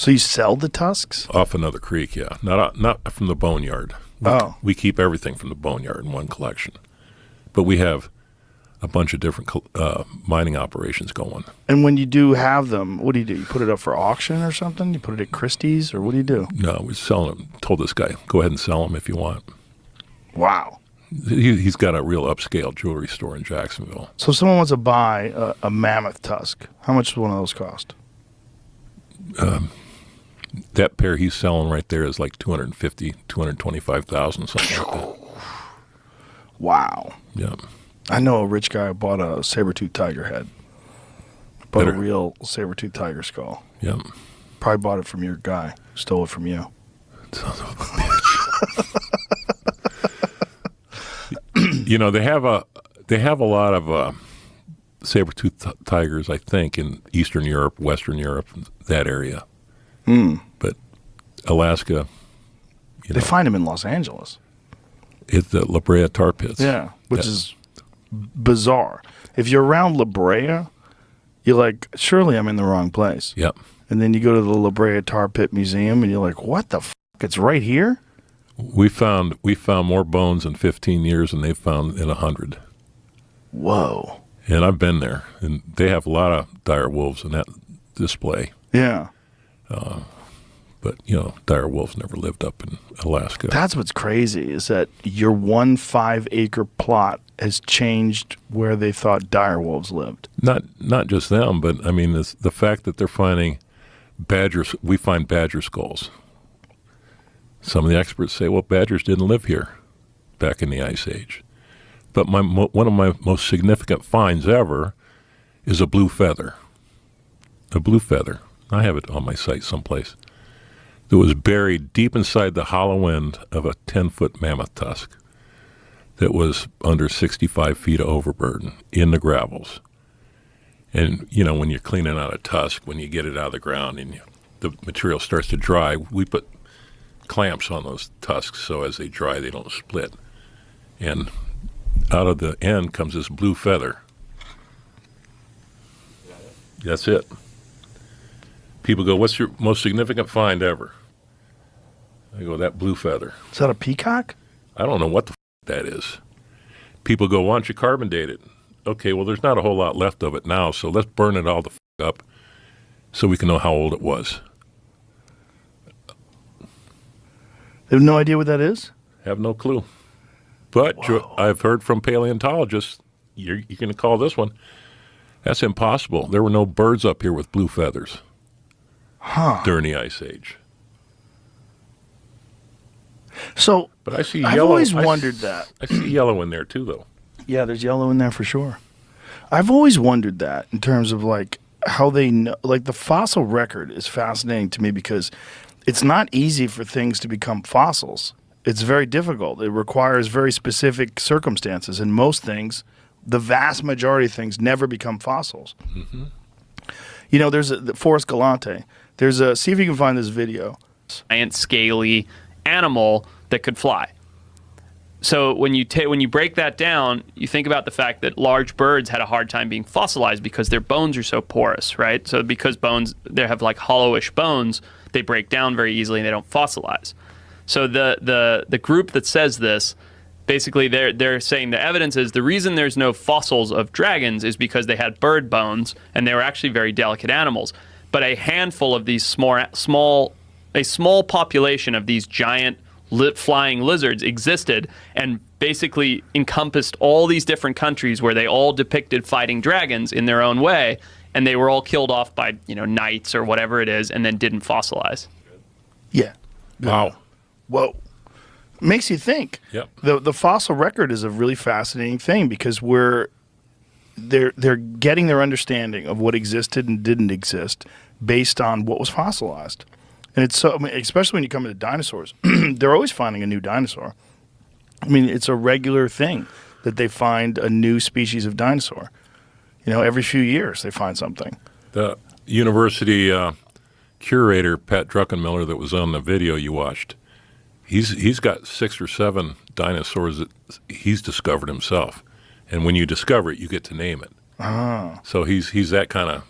So you sell the tusks? Off another creek, yeah. Not from the boneyard. We keep everything from the boneyard in one collection. But we have a bunch of different mining operations going. And when you do have them, what do? You put it up for auction or something? You put it at Christie's, or what do you do? No, we're selling them. Told this guy, go ahead and sell them if you want. Wow. He's got a real upscale jewelry store in Jacksonville. So if someone wants to buy a mammoth tusk, how much does one of those cost? That pair he's selling right there is like $250,000, $225,000, something like that. Wow. Yeah. I know a rich guy who bought a saber-toothed tiger head. Bought a real saber-toothed tiger skull. Yeah. Probably bought it from your guy. Stole it from you. Son of a bitch. You know, they have a lot of saber-toothed tigers, I think, in Eastern Europe, Western Europe, that area. But Alaska, they find them in Los Angeles. It's the La Brea tar pits. Yeah, which is bizarre. If you're around La Brea, you're like, surely I'm in the wrong place. Yep. And then you go to the La Brea Tar Pit Museum, and you're like, what the f***? It's right here? We found more bones in 15 years than they've found in 100. Whoa. And I've been there, and they have a lot of dire wolves in that display. Yeah. But, you know, dire wolves never lived up in Alaska. That's what's crazy, is that your 1 5-acre plot has changed where they thought dire wolves lived. Not just them, but, I mean, the fact that they're finding we find badger skulls. Some of the experts say, well, badgers didn't live here back in the Ice Age. But one of my most significant finds ever is a blue feather. A blue feather. I have it on my site someplace. That was buried deep inside the hollow end of a 10-foot mammoth tusk that was under 65 feet of overburden in the gravels. And, you know, when you're cleaning out a tusk, when you get it out of the ground and the material starts to dry, we put clamps on those tusks so as they dry, they don't split. And out of the end comes this blue feather. That's it. People go, what's your most significant find ever? I go, that blue feather. Is that a peacock? I don't know what the that is. People go, why don't you carbon date it? Okay, well, there's not a whole lot left of it now, so let's burn it all the up so we can know how old it was. They have no idea what that is? Have no clue. But I've heard from paleontologists, you're going to call this one, that's impossible. There were no birds up here with blue feathers during the Ice Age. So, but I see I've yellow. always wondered that. I see yellow in there too, though. Yeah, there's yellow in there for sure. I've always wondered that in terms of like how they know, like the fossil record is fascinating to me because it's not easy for things to become fossils. It's very difficult. It requires very specific circumstances, and most things, the vast majority of things, never become fossils. Mm-hmm. You know, there's the Forrest Galante. See if you can find this video. Giant, scaly animal that could fly. So when you break that down, you think about the fact that large birds had a hard time being fossilized because their bones are so porous, right? So because they have like hollowish bones, they break down very easily and they don't fossilize. So the group that says this, basically they're saying the evidence is the reason there's no fossils of dragons is because they had bird bones and they were actually very delicate animals. But a handful of these small population of these giant flying lizards existed and basically encompassed all these different countries where they all depicted fighting dragons in their own way, and they were all killed off by knights or whatever it is, and then didn't fossilize. Yeah. Wow. Whoa. Makes you think. Yep. The fossil record is a really fascinating thing because they're getting their understanding of what existed and didn't exist based on what was fossilized. And it's so, especially when you come into dinosaurs, they're always finding a new dinosaur. I mean, it's a regular thing that they find a new species of dinosaur. Every few years they find something. The university curator, Pat Druckenmiller, that was on the video you watched, he's got 6 or 7 dinosaurs that he's discovered himself. And when you discover it, you get to name it. So he's that kind of,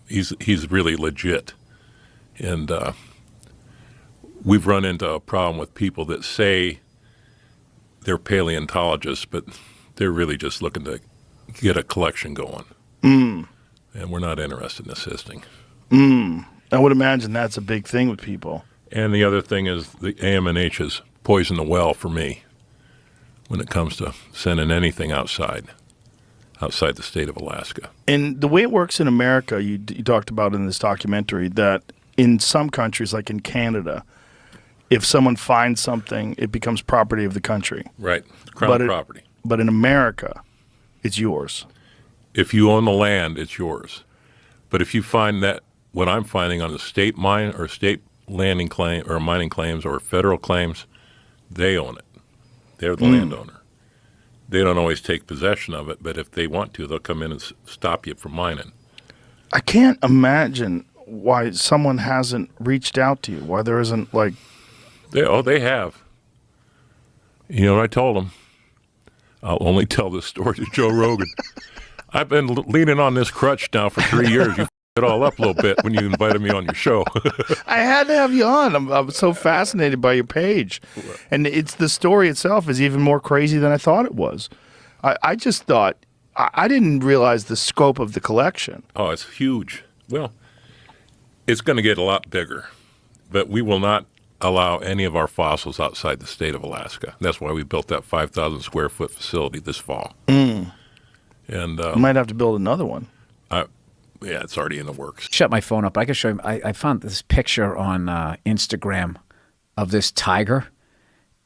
he's really legit. And we've run into a problem with people that say they're paleontologists, but they're really just looking to get a collection going. And we're not interested in assisting. I would imagine that's a big thing with people. And the other thing is the AMNH has poisoned the well for me when it comes to sending anything outside the state of Alaska. And the way it works in America, you talked about in this documentary, that in some countries, like in Canada, if someone finds something, it becomes property of the country. Right, crown property. But in America, it's yours. If you own the land, it's yours. But if you find that what I'm finding on the state mine or state landing claim or mining claims or federal claims, they own it. They're the landowner. They don't always take possession of it, but if they want to, they'll come in and stop you from mining. I can't imagine why someone hasn't reached out to you, why there isn't like... They have. You know what I told them? I'll only tell this story to Joe Rogan. I've been leaning on this crutch now for 3 years. You it all up a little bit when you invited me on your show. I had to have you on. I'm so fascinated by your page. And it's the story itself is even more crazy than I thought it was. I just thought, I didn't realize the scope of the collection. Oh, it's huge. Well, it's going to get a lot bigger, but we will not allow any of our fossils outside the state of Alaska. That's why we built that 5,000 square foot facility this fall. And You might have to build another one. Yeah, it's already in the works. Shut my phone up. I can show you. I found this picture on Instagram of this tiger,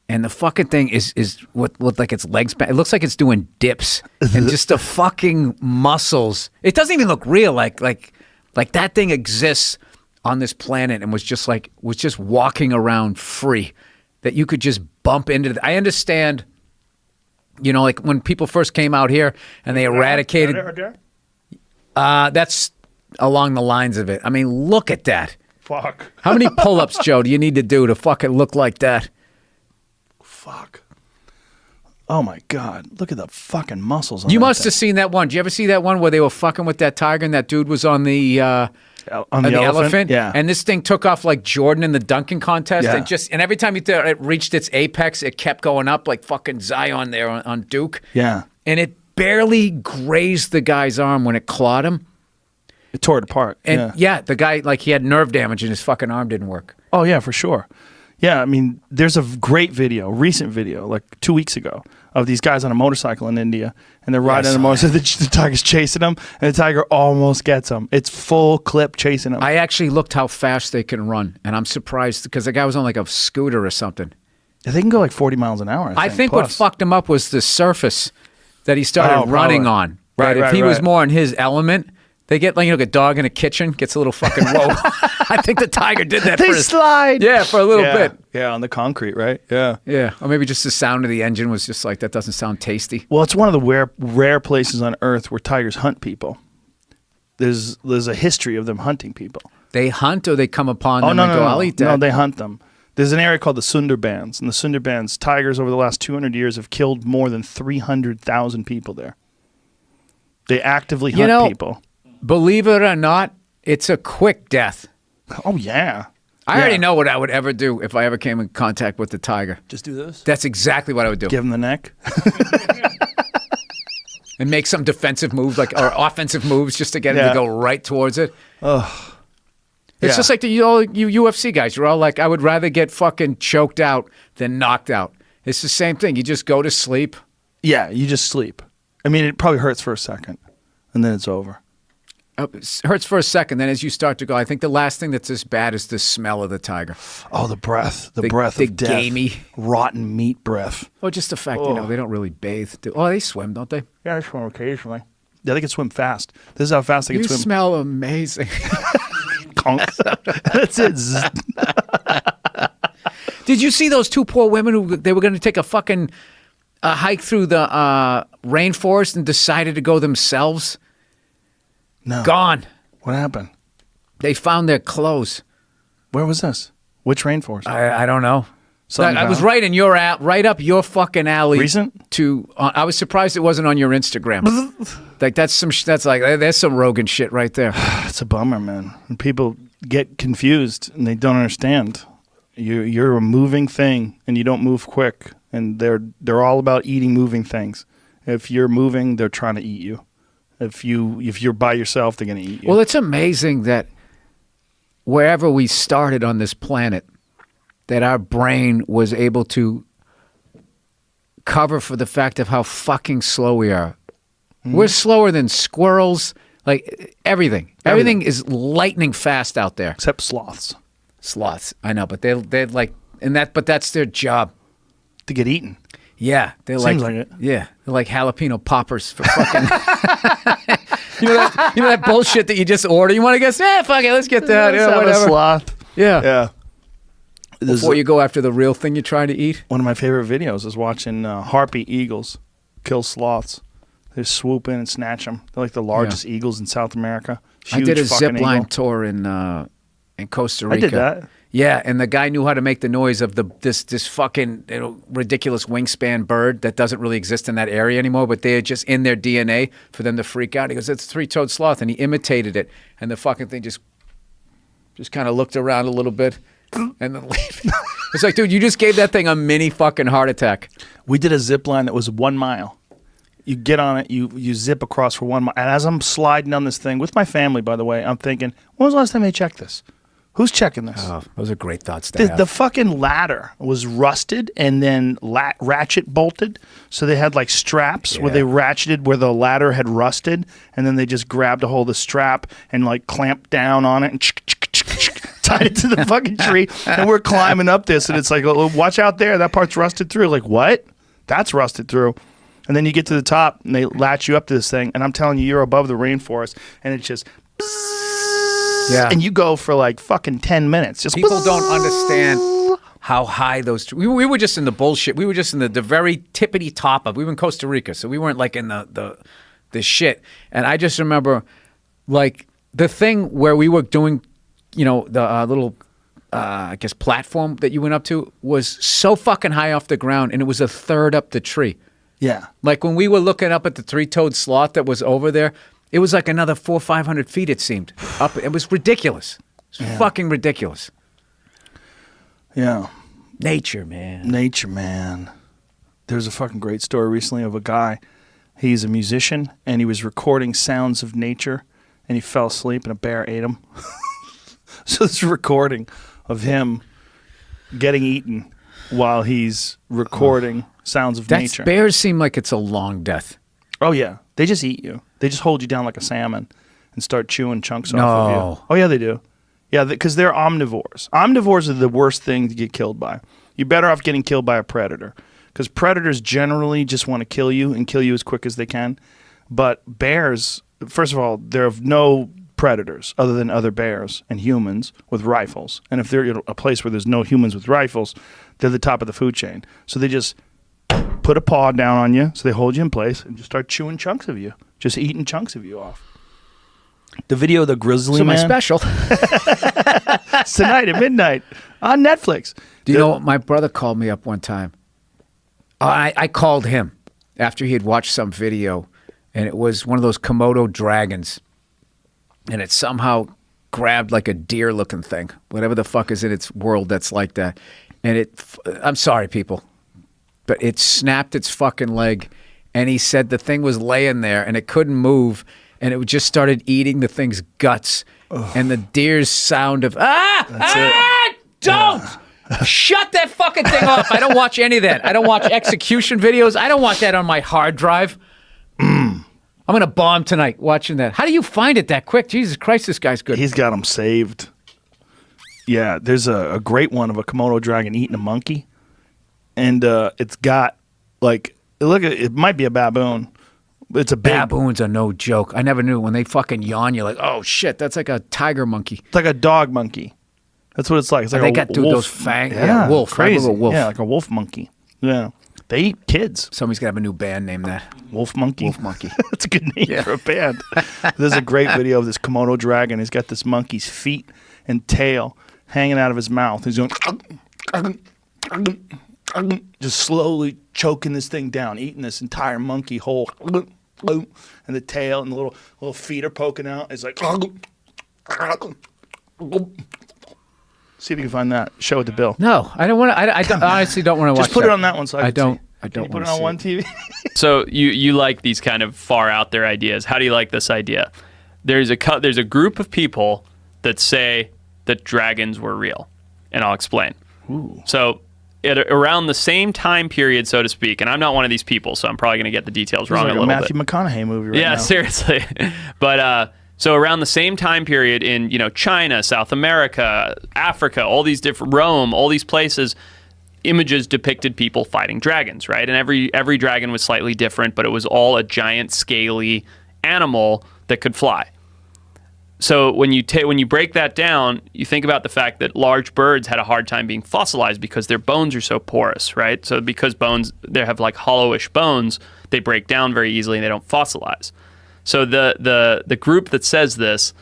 and the fucking thing is with like its legs back. It looks like it's doing dips, and just the fucking muscles. It doesn't even look real. Like that thing exists on this planet and was just walking around free, that you could just bump into. I understand. You know, like when people first came out here and they eradicated. That's along the lines of it. I mean, look at that. Fuck. How many pull-ups, Joe, do you need to do to fucking look like that? Fuck. Oh my God. Look at the fucking muscles on You that must thing. have seen that one. Did you ever see that one where they were fucking with that tiger and that dude was on the elephant? Yeah. And this thing took off like Jordan in the dunking contest. Yeah. And every time it reached its apex, it kept going up like fucking Zion there on Duke. Yeah. And it barely grazed the guy's arm when it clawed him. It tore it apart. And yeah, the guy, like he had nerve damage and his fucking arm didn't work. Oh, yeah, for sure. Yeah, I mean, there's a great video, recent video, like 2 weeks ago, of these guys on a motorcycle in India, and they're riding on a motorcycle. The tiger's chasing them, and the tiger almost gets them. It's full clip chasing them. I actually looked how fast they can run, and I'm surprised because the guy was on like a scooter or something. They can go like 40 miles an hour. I think what plus. fucked him up was the surface that he started running on. Right, if he was right. more in his element, they get like, you know, like a dog in a kitchen gets a little fucking whoa. I think the tiger did that They slide. Yeah, for a little bit. Yeah, on the concrete, right? Yeah. Yeah, or maybe just the sound of the engine was just like, that doesn't sound tasty. Well, it's one of the rare places on Earth where tigers hunt people. There's a history of them hunting people. They hunt or they come upon them and go, I'll eat that. No, they hunt them. There's an area called the Sundarbans, and the Sundarbans, tigers over the last 200 years have killed more than 300,000 people there. They actively hunt people. Believe it or not, it's a quick death. Oh, yeah. I already know what I would ever do if I ever came in contact with the tiger. Just do this? That's exactly what I would do. Give him the neck? And make some defensive moves, or offensive moves, just to get him to go right towards it. It's just like you UFC guys. You're all like, I would rather get fucking choked out than knocked out. It's the same thing. You just go to sleep. Yeah, you just sleep. I mean, it probably hurts for a second, and then it's over. It hurts for a second. Then as you start to go, I think the last thing that's as bad is the smell of the tiger. Oh, the breath. The breath of death. Gamey. Rotten meat breath. Or just the fact, they don't really bathe. They swim, don't they? Yeah, they swim occasionally. Yeah, they can swim fast. This is how fast they can You swim. smell amazing. Conk. That's it. Did you see those two poor women who they were going to take a fucking hike through the rainforest and decided to go themselves? No. Gone. What happened? They found their clothes. Where was this? Which rainforest? I don't know. Something I was found? right in your right up your fucking alley. Recent? I was surprised it wasn't on your Instagram. Like that's like there's some Rogan shit right there. It's a bummer, man. When people get confused and they don't understand. You're a moving thing, and you don't move quick. And they're all about eating moving things. If you're moving, they're trying to eat you. If you're by yourself, they're going to eat you. Well, it's amazing that wherever we started on this planet, that our brain was able to cover for the fact of how fucking slow we are. We're slower than squirrels, like everything. Everything is lightning fast out there. Except sloths. Sloths, I know, but they're like, but that's their job. To get eaten. Yeah, they're Seems like it. Yeah, they're like jalapeno poppers for fucking. you know that bullshit that you just order. You want to guess? Fuck it, let's get that. Let's Yeah, have a whatever. sloth. Yeah. Yeah. Before you go after the real thing you're trying to eat. One of my favorite videos is watching harpy eagles kill sloths. They swoop in and snatch them. They're like the largest eagles in South America. I did a Huge fucking zip line eagle. tour in Costa Rica. I did that. Yeah, and the guy knew how to make the noise of this fucking ridiculous wingspan bird that doesn't really exist in that area anymore, but they're just in their DNA for them to freak out. He goes, "It's a three-toed sloth," and he imitated it, and the fucking thing just kind of looked around a little bit, and then it's like, dude, you just gave that thing a mini fucking heart attack. We did a zip line that was 1 mile. You get on it, you zip across for 1 mile. And as I'm sliding on this thing, with my family, by the way, I'm thinking, when was the last time they checked this? Who's checking this? Oh, those are great thoughts to have. The fucking ladder was rusted and then ratchet bolted. So they had like straps where they ratcheted where the ladder had rusted. And then they just grabbed a hold of the strap and like clamped down on it and tied it to the fucking tree. And we're climbing up this. And it's like, oh, watch out there. That part's rusted through. Like, what? That's rusted through. And then you get to the top and they latch you up to this thing. And I'm telling you, you're above the rainforest. And it's just... Yeah. And you go for like fucking 10 minutes. Just People don't understand how high those... We were just in the bullshit. We were just in the very tippity top of... We were in Costa Rica, so we weren't like in the shit. And I just remember like the thing where we were doing, the little... I guess platform that you went up to was so fucking high off the ground, and it was a third up the tree. Yeah. Like when we were looking up at the three-toed sloth that was over there, it was like another 400 or 500 feet, it seemed. Up, it was ridiculous. It was fucking ridiculous. Yeah. Nature, man. Nature, man. There's a fucking great story recently of a guy. He's a musician, and he was recording sounds of nature, and he fell asleep, and a bear ate him. So this recording of him getting eaten while he's recording sounds of nature. Bears seem like it's a long death. Oh, yeah. They just eat you. They just hold you down like a salmon and start chewing chunks off of you. Oh, yeah, they do. Yeah, because they're omnivores. Omnivores are the worst thing to get killed by. You're better off getting killed by a predator because predators generally just want to kill you and kill you as quick as they can. But bears, first of all, there are no predators other than other bears and humans with rifles. And if they're in a place where there's no humans with rifles, they're the top of the food chain. So they just put a paw down on you, so they hold you in place and just start chewing chunks of you, just eating chunks of you off. The video of the grizzly man. My special. It's tonight at midnight on Netflix. Do you know what? My brother called me up one time. I called him after he had watched some video, and it was one of those Komodo dragons, and it somehow grabbed like a deer-looking thing, whatever the fuck is in its world that's like that. And I'm sorry, people, but it snapped its fucking leg, and he said the thing was laying there, and it couldn't move, and it just started eating the thing's guts. Ugh. And the deer's sound of, don't! Shut that fucking thing off. I don't watch any of that. I don't watch execution videos. I don't want that on my hard drive. I'm going to bomb tonight watching that. How do you find it that quick? Jesus Christ, this guy's good. He's got them saved. Yeah, there's a great one of a Komodo dragon eating a monkey. And it's got, like, look at it might be a baboon. It's a baboons are no joke. I never knew when they fucking yawn. You're like, oh shit, that's like a tiger monkey. It's like a dog monkey. That's what it's like. It's like they a got wolf. Those fangs. Yeah, wolf. Crazy. Wolf. Yeah, like a wolf monkey. Yeah, they eat kids. Somebody's gonna have a new band named that. Wolf Monkey. Wolf Monkey. That's a good name for a band. There's a great video of this Komodo dragon. He's got this monkey's feet and tail hanging out of his mouth. He's going just slowly choking this thing down, eating this entire monkey whole. And the tail and the little feet are poking out. It's like See if you can find that. Show it to Bill. No, I don't want to. I honestly don't want to watch. Just put it on that one. So I don't. See. I don't Can you put want it to on see one it. TV. So you like these kind of far out there ideas. How do you like this idea? There's a group of people that say that dragons were real, and I'll explain. Ooh. So around the same time period, so to speak, and I'm not one of these people, so I'm probably going to get the details wrong Like a little Matthew bit. McConaughey movie right Yeah, now. seriously. But so around the same time period in China, South America, Africa, all these different Rome, all these places, images depicted people fighting dragons, right? And every dragon was slightly different, but it was all a giant scaly animal that could fly. So when you break that down, you think about the fact that large birds had a hard time being fossilized because their bones are so porous, right? So because they have like hollowish bones, they break down very easily and they don't fossilize. So the group that says this,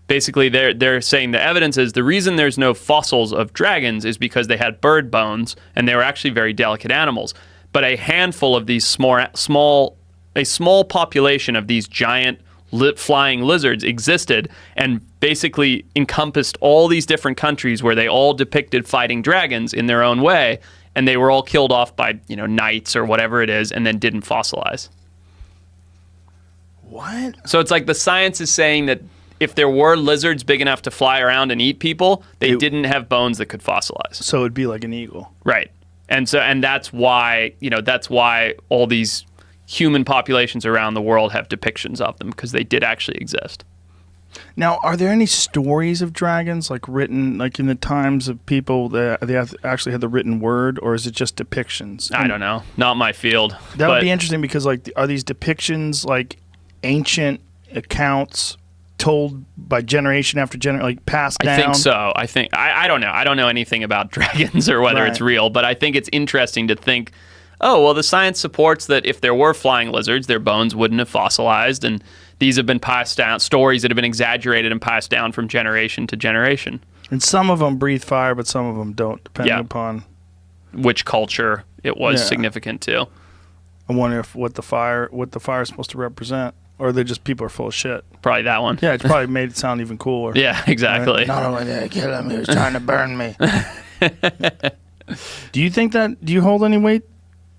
basically they're saying the evidence is the reason there's no fossils of dragons is because they had bird bones and they were actually very delicate animals. But a handful of these small population of these giant flying lizards existed and basically encompassed all these different countries where they all depicted fighting dragons in their own way, and they were all killed off by knights or whatever it is, and then didn't fossilize. What? So it's like the science is saying that if there were lizards big enough to fly around and eat people, they didn't have bones that could fossilize. So it'd be like an eagle. Right. And that's why all these human populations around the world have depictions of them, because they did actually exist. Now, are there any stories of dragons written in the times of people that they actually had the written word, or is it just depictions? I don't know. Not my field. That would be interesting because are these depictions ancient accounts told by generation after generation, passed down? I think so. I don't know. I don't know anything about dragons or whether it's real, but I think it's interesting to think, oh, well, the science supports that if there were flying lizards, their bones wouldn't have fossilized, and these have been passed down, stories that have been exaggerated and passed down from generation to generation. And some of them breathe fire, but some of them don't, depending upon which culture it was significant to. I wonder what the fire is supposed to represent, or they're just people are full of shit. Probably that one. Yeah, it's probably made it sound even cooler. Yeah, exactly. Right? Not only did I kill him, he was trying to burn me. Do you hold any weight?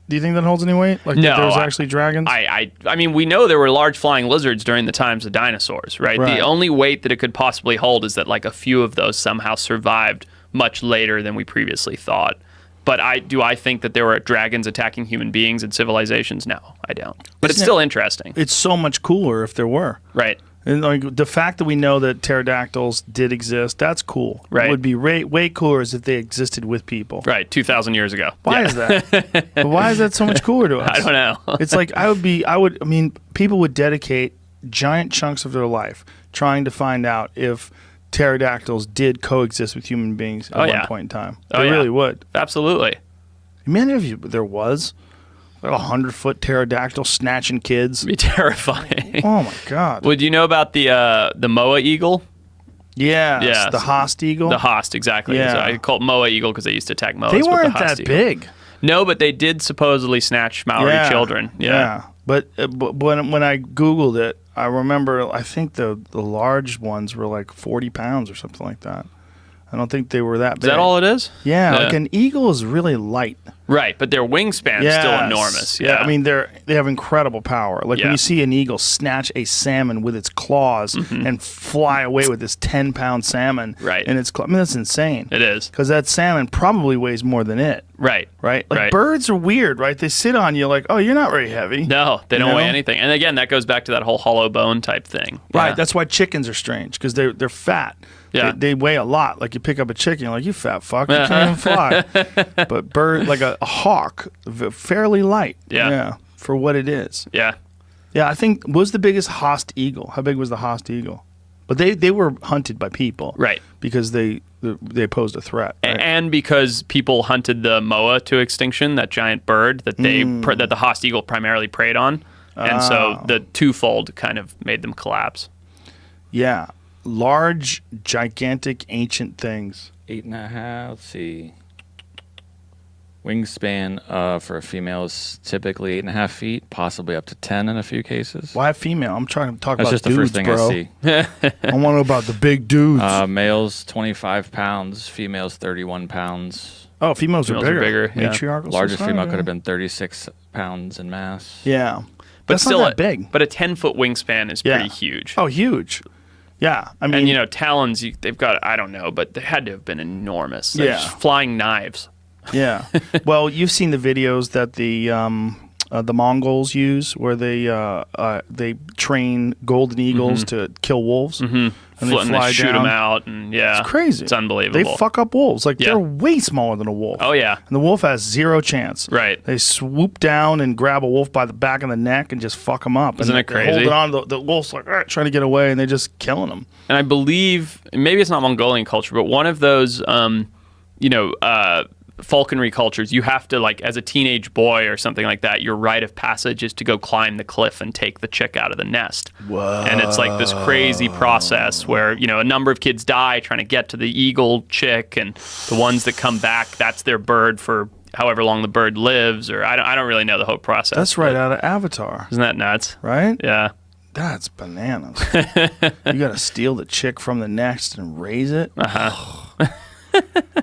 Do you think that holds any weight? No, there's actually dragons? I mean, we know there were large flying lizards during the times of dinosaurs, right? The only weight that it could possibly hold is that a few of those somehow survived much later than we previously thought. But do I think that there were dragons attacking human beings and civilizations? No, I don't. But it's still interesting. It's so much cooler if there were. Right. And the fact that we know that pterodactyls did exist, that's cool. Right. It would be way cooler as if they existed with people. Right, 2,000 years ago. Why is that? But why is that so much cooler to us? I don't know. It's people would dedicate giant chunks of their life trying to find out if pterodactyls did coexist with human beings at one point in time. They really would. Absolutely. Imagine if there was a 100-foot pterodactyl snatching kids. It'd be terrifying. Oh my God. Well, do you know about the Moa eagle? Yeah. Yes. The Haast eagle. The Haast, exactly. Yeah. So I call it Moa eagle because they used to attack Moas. They but weren't the Haast that eagle. big. No, but they did supposedly snatch Maori children. Yeah. But when I Googled it, I remember I think the large ones were 40 pounds or something like that. I don't think they were that big. Is that all it is? Yeah, an eagle is really light. Right, but their wingspan is still enormous. Yeah, I mean they have incrable power. When Yeah. you see an eagle snatch a salmon with its claws and fly away with this 10-pound salmon, Right. in its claws, that's insane. it is. Because that salmon probably weighs more than it. Right. Right? Right. Birds are weird, right? They sit on you oh, you're not very heavy. No, they don't You weigh know? anything. And again, that goes back to that whole hollow bone type thing. Right. Yeah. That's why chickens are strange because they're fat. Yeah. They weigh a lot. You pick up a chicken, you're you fat fuck, you can't even fly. But bird, a hawk, fairly light. Yeah. For what it is. Yeah. Yeah, I think was the biggest Haast eagle. How big was the Haast eagle? But they were hunted by people. Right. Because they posed a threat. Right? And because people hunted the moa to extinction, that giant bird that that the Haast eagle primarily preyed on, and so the twofold kind of made them collapse. Yeah. Large, gigantic, ancient things. 8.5. Let's see. Wingspan for a female is typically 8.5 feet, possibly up to 10 in a few cases. Why female? I'm trying to talk That's about just the dudes, first thing bro. I see. I want to know about the big dudes. Males 25 pounds, females 31 pounds. Oh, females are Females are bigger. bigger, yeah. Matriarchal Largest society, female yeah. could have been 36 pounds in mass. Yeah. But That's still not that big. But a 10-foot wingspan is Yeah. pretty huge. Oh, huge. Yeah. I mean, and, you know, talons, they've got, I don't know, but they had to have been enormous. They're Yeah. just flying knives. yeah. Well, you've seen the videos that the Mongols use where they train golden eagles to kill wolves. And they And fly they shoot down. them out. And yeah. It's crazy. It's unbelievable. They fuck up wolves. Like, Yeah. they're way smaller than a wolf. Oh, yeah. And the wolf has zero chance. Right. They swoop down and grab a wolf by the back of the neck and just fuck him up. Isn't and it they crazy? hold it on. The wolf's like trying to get away, and they're just killing him. And I believe, maybe it's not Mongolian culture, but one of those, falconry cultures, you have to, like, as a teenage boy or something like that, your rite of passage is to go climb the cliff and take the chick out of the nest. Whoa. And it's like this crazy process where, you know, a number of kids die trying to get to the eagle chick, and the ones that come back, that's their bird for however long the bird lives, or I don't really know the whole process. That's right out of Avatar, Isn't that nuts? right? Yeah. That's bananas. You got to steal the chick from the nest and raise it.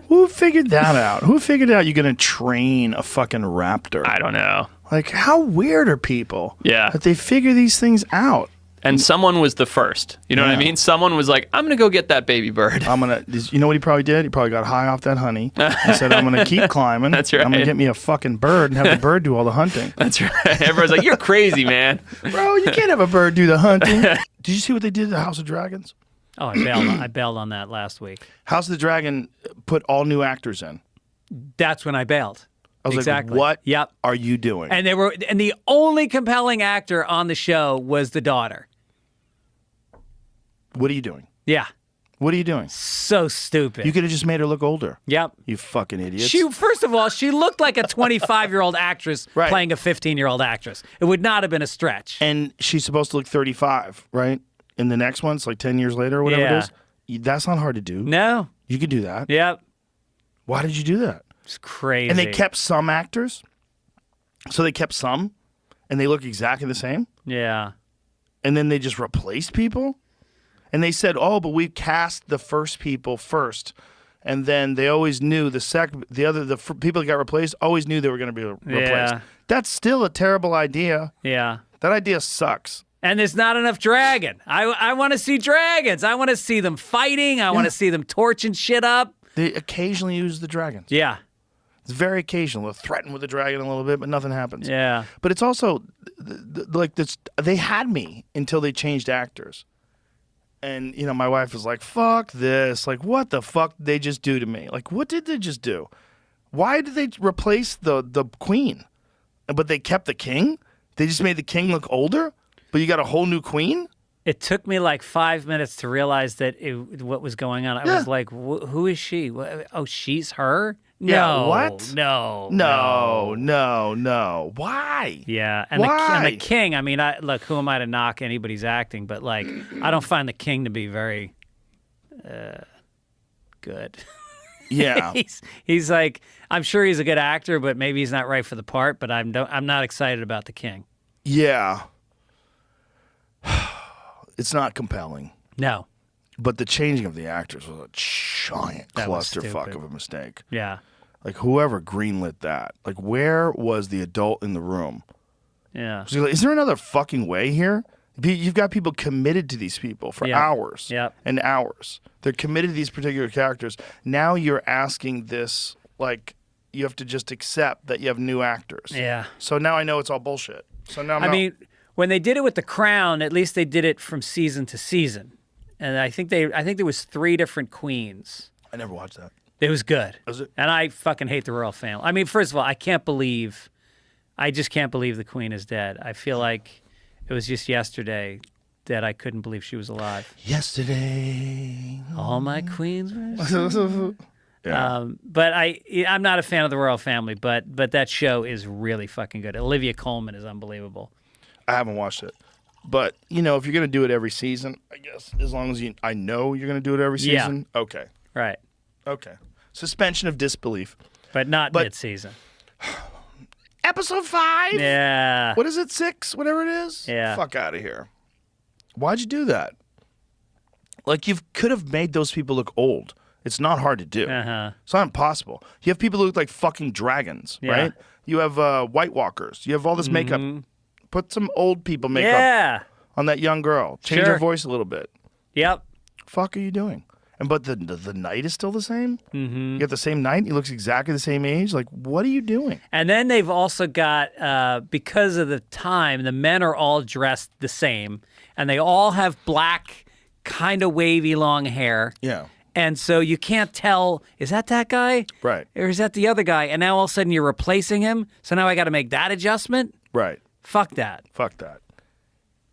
Who figured that out? Who figured out you're going to train a fucking raptor? I don't know. Like, how weird are people? Yeah. That they figure these things out. And someone was the first. You know what I Yeah. mean? Someone was like, I'm going to go get that baby bird. You know what he probably did? He probably got high off that honey. He said, I'm going to keep climbing. That's right. I'm going to get me a fucking bird and have the bird do all the hunting. That's right. Everyone's like, you're crazy, man. Bro, you can't have a bird do the hunting. Did you see what they did to the House of Dragons? Oh, I bailed on that last week. House of the Dragon put all new actors in. That's when I bailed. I was exactly. like, what Yep. are you doing? And the only compelling actor on the show was the daughter. What are you doing? Yeah. What are you doing? So stupid. You could have just made her look older. Yep. You fucking idiots. First of all, she looked like a 25-year-old actress Right. playing a 15-year-old actress. It would not have been a stretch. And she's supposed to look 35, right? In the next one, it's like 10 years later or whatever Yeah. it is. That's not hard to do. No. You could do that. Yep. Why did you do that? It's crazy. And they kept some actors. So they kept some, and they look exactly the same. Yeah. And then they just replaced people. And they said, "Oh, but we cast the first people first." And then they always knew the people that got replaced always knew they were going to be replaced. Yeah. That's still a terrible idea. Yeah. That idea sucks. And there's not enough dragon. I want to see dragons. I want to see them fighting. I want to see them torching shit up. They occasionally use the dragons. Yeah. It's very occasional. They'll threaten with the dragon a little bit, but nothing happens. Yeah. But it's also like this. They had me until they changed actors. And, you know, my wife was like, fuck this. Like, what the fuck did they just do to me? Like, what did they just do? Why did they replace the queen? But they kept the king? They just made the king look older? But you got a whole new queen? It took me like 5 minutes to realize that what was going on. I was like, who is she? Oh, she's her? No. Yeah, what? No. Why? Yeah, and the king. I mean, look, who am I to knock anybody's acting? But like, I don't find the king to be very good. Yeah. he's like, I'm sure he's a good actor, but maybe he's not right for the part. But I'm not excited about the king. Yeah. It's not compelling. No. But the changing of the actors was a giant That was clusterfuck stupid. of a mistake. Yeah. Like, whoever greenlit that, like, where was the adult in the room? Yeah. So, like, is there another fucking way here? You've got people committed to these people for Yeah. hours Yep. and hours. They're committed to these particular characters. Now you're asking this, like, you have to just accept that you have new actors. Yeah. So now I know it's all bullshit. So now I mean, when they did it with The Crown, at least they did it from season to season. And I think there was 3 different queens. I never watched that. It was good. Was it? And I fucking hate the royal family. I mean, first of all, I just can't believe the queen is dead. I feel like it was just yesterday that I couldn't believe she was alive. Yesterday. All my queens were... Yeah. But I'm not a fan of the royal family, but that show is really fucking good. Olivia Colman is unbelievable. I haven't watched it. But, you know, if you're going to do it every season, I guess, as long as I know you're going to do it every Yeah. season, okay. Right. Okay. Suspension of disbelief. But not But- mid-season. Episode 5? Yeah. What is it, 6? Whatever it is? Yeah. Fuck out of here. Why'd you do that? Like, you could have made those people look old. It's not hard to do. Uh-huh. It's not impossible. You have people who look like fucking dragons, Yeah. right? You have White Walkers. You have all this makeup. Put some old people makeup Yeah. on that young girl. Change Sure. her voice a little bit. Yep. Fuck are you doing? And but the knight is still the same? Mm-hmm. You got the same knight? He looks exactly the same age? Like, what are you doing? And then they've also got, because of the time, the men are all dressed the same, and they all have black, kind of wavy long hair. Yeah. And so you can't tell, is that guy? Right. Or is that the other guy? And now all of a sudden you're replacing him. So now I got to make that adjustment? Right. Fuck that. Fuck that.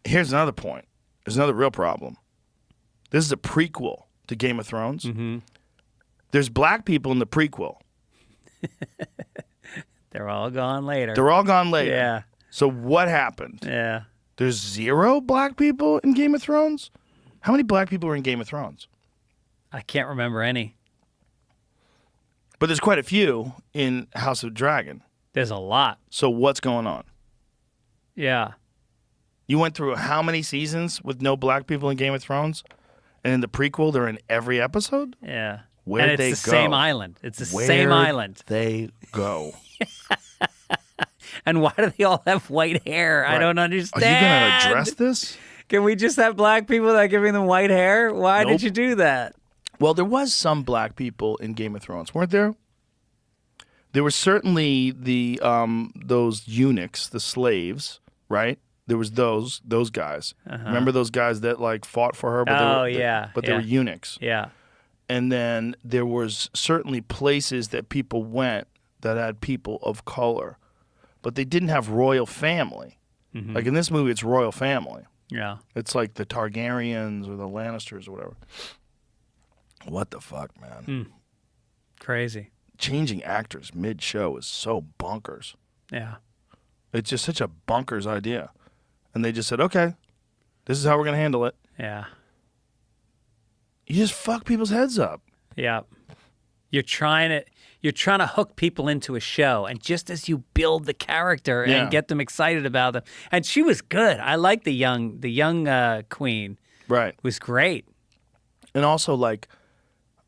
Here's another point. There's another real problem. This is a prequel to Game of Thrones. Mm-hmm. There's black people in the prequel. They're all gone later. They're all gone later. Yeah. So what happened? Yeah. There's 0 black people in Game of Thrones? How many black people are in Game of Thrones? I can't remember any. But there's quite a few in House of Dragon. There's a lot. So what's going on? Yeah. You went through how many seasons with no black people in Game of Thrones? And in the prequel, they're in every episode? Yeah. Where'd and they it's the go? same island. It's the Where'd same island. they go? And why do they all have white hair? I Right. don't Are understand. you going to address this? Can we just have black people that are giving them white hair? Why Nope. did you do that? Well, there was some black people in Game of Thrones, weren't there? There were certainly the those eunuchs, the slaves, right? There was those guys. Remember those guys that like fought for her? But they Oh, were, yeah, But they yeah. were eunuchs. Yeah. And then there was certainly places that people went that had people of color, but they didn't have royal family. Like in this movie, it's royal family. Yeah. It's like the Targaryens or the Lannisters or whatever. What the fuck, man? Crazy. Changing actors mid-show is so bonkers. Yeah. It's just such a bonkers idea. And they just said, okay, this is how we're going to handle it. Yeah. You just fuck people's heads up. Yeah. You're trying to hook people into a show, and just as you build the character Yeah. and get them excited about them. And she was good. I like the young queen. Right. Was great. And also, like,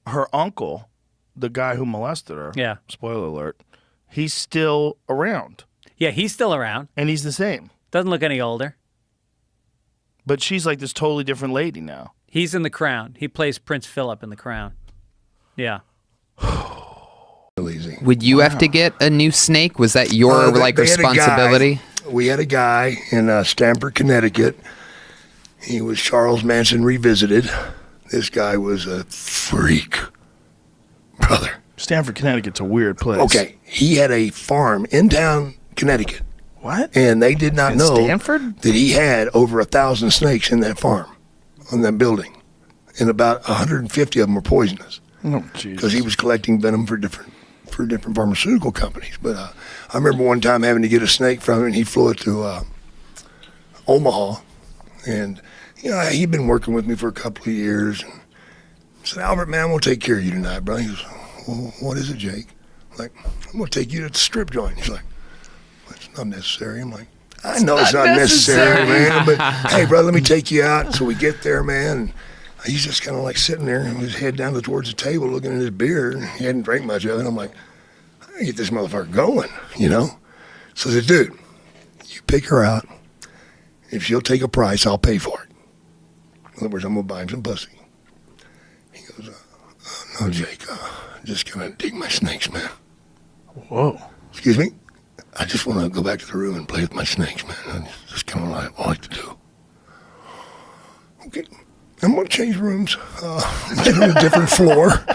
her uncle, the guy who molested her, Yeah. spoiler alert, he's still around. Yeah, he's still around. And he's the same. Doesn't look any older. But she's like this totally different lady now. He's in The Crown. He plays Prince Philip in The Crown. Yeah. Easy. Would you have to get a new snake? Was that your They had a responsibility? guy- we had a guy in Stamford, Connecticut. He was Charles Manson revisited. This guy was a freak, brother. Stamford, Connecticut's a weird place. Okay, he had a farm in town, Connecticut, What? and they did not In know Stamford? that he had over 1,000 snakes in that farm, on that building, and about 150 of them were poisonous Oh, Jesus. because he was collecting venom for different pharmaceutical companies. But I remember one time having to get a snake from him, and he flew it to Omaha, and he'd been working with me for a couple of years. And I said, Albert, man, I'm gonna take care of you tonight, brother. He goes, well, what is it, Jake? I'm like, I'm gonna take you to the strip joint. He's like, well, it's not necessary. I'm like, I know it's not necessary, man, but hey, brother, let me take you out. So we get there, man. And he's just kind of like sitting there with his head down towards the table looking at his beer. And he hadn't drank much of it. I'm like, I gotta get this motherfucker going, So I said, dude, you pick her out. If she'll take a price, I'll pay for it. In other words, I'm going to buy him some pussy. He goes, no, Jake, I'm just going to dig my snakes, man. Whoa. Excuse me? I just want to go back to the room and play with my snakes, man. That's just kind of what I like to do. Okay, I'm going to change rooms. Get on a different floor.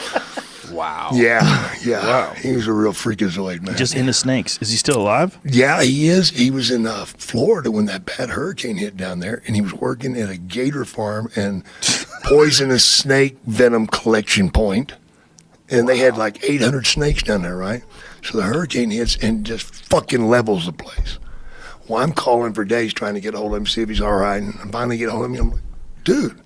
Wow. Yeah. Wow. He was a real freakazoid, man. Just into snakes. Is he still alive? Yeah, he is. He was in Florida when that bad hurricane hit down there, and he was working at a gator farm and poisonous snake venom collection point. And they had like 800 snakes down there, right? So the hurricane hits and just fucking levels the place. Well, I'm calling for days trying to get a hold of him, see if he's all right. And I finally get a hold of him. I'm like, dude,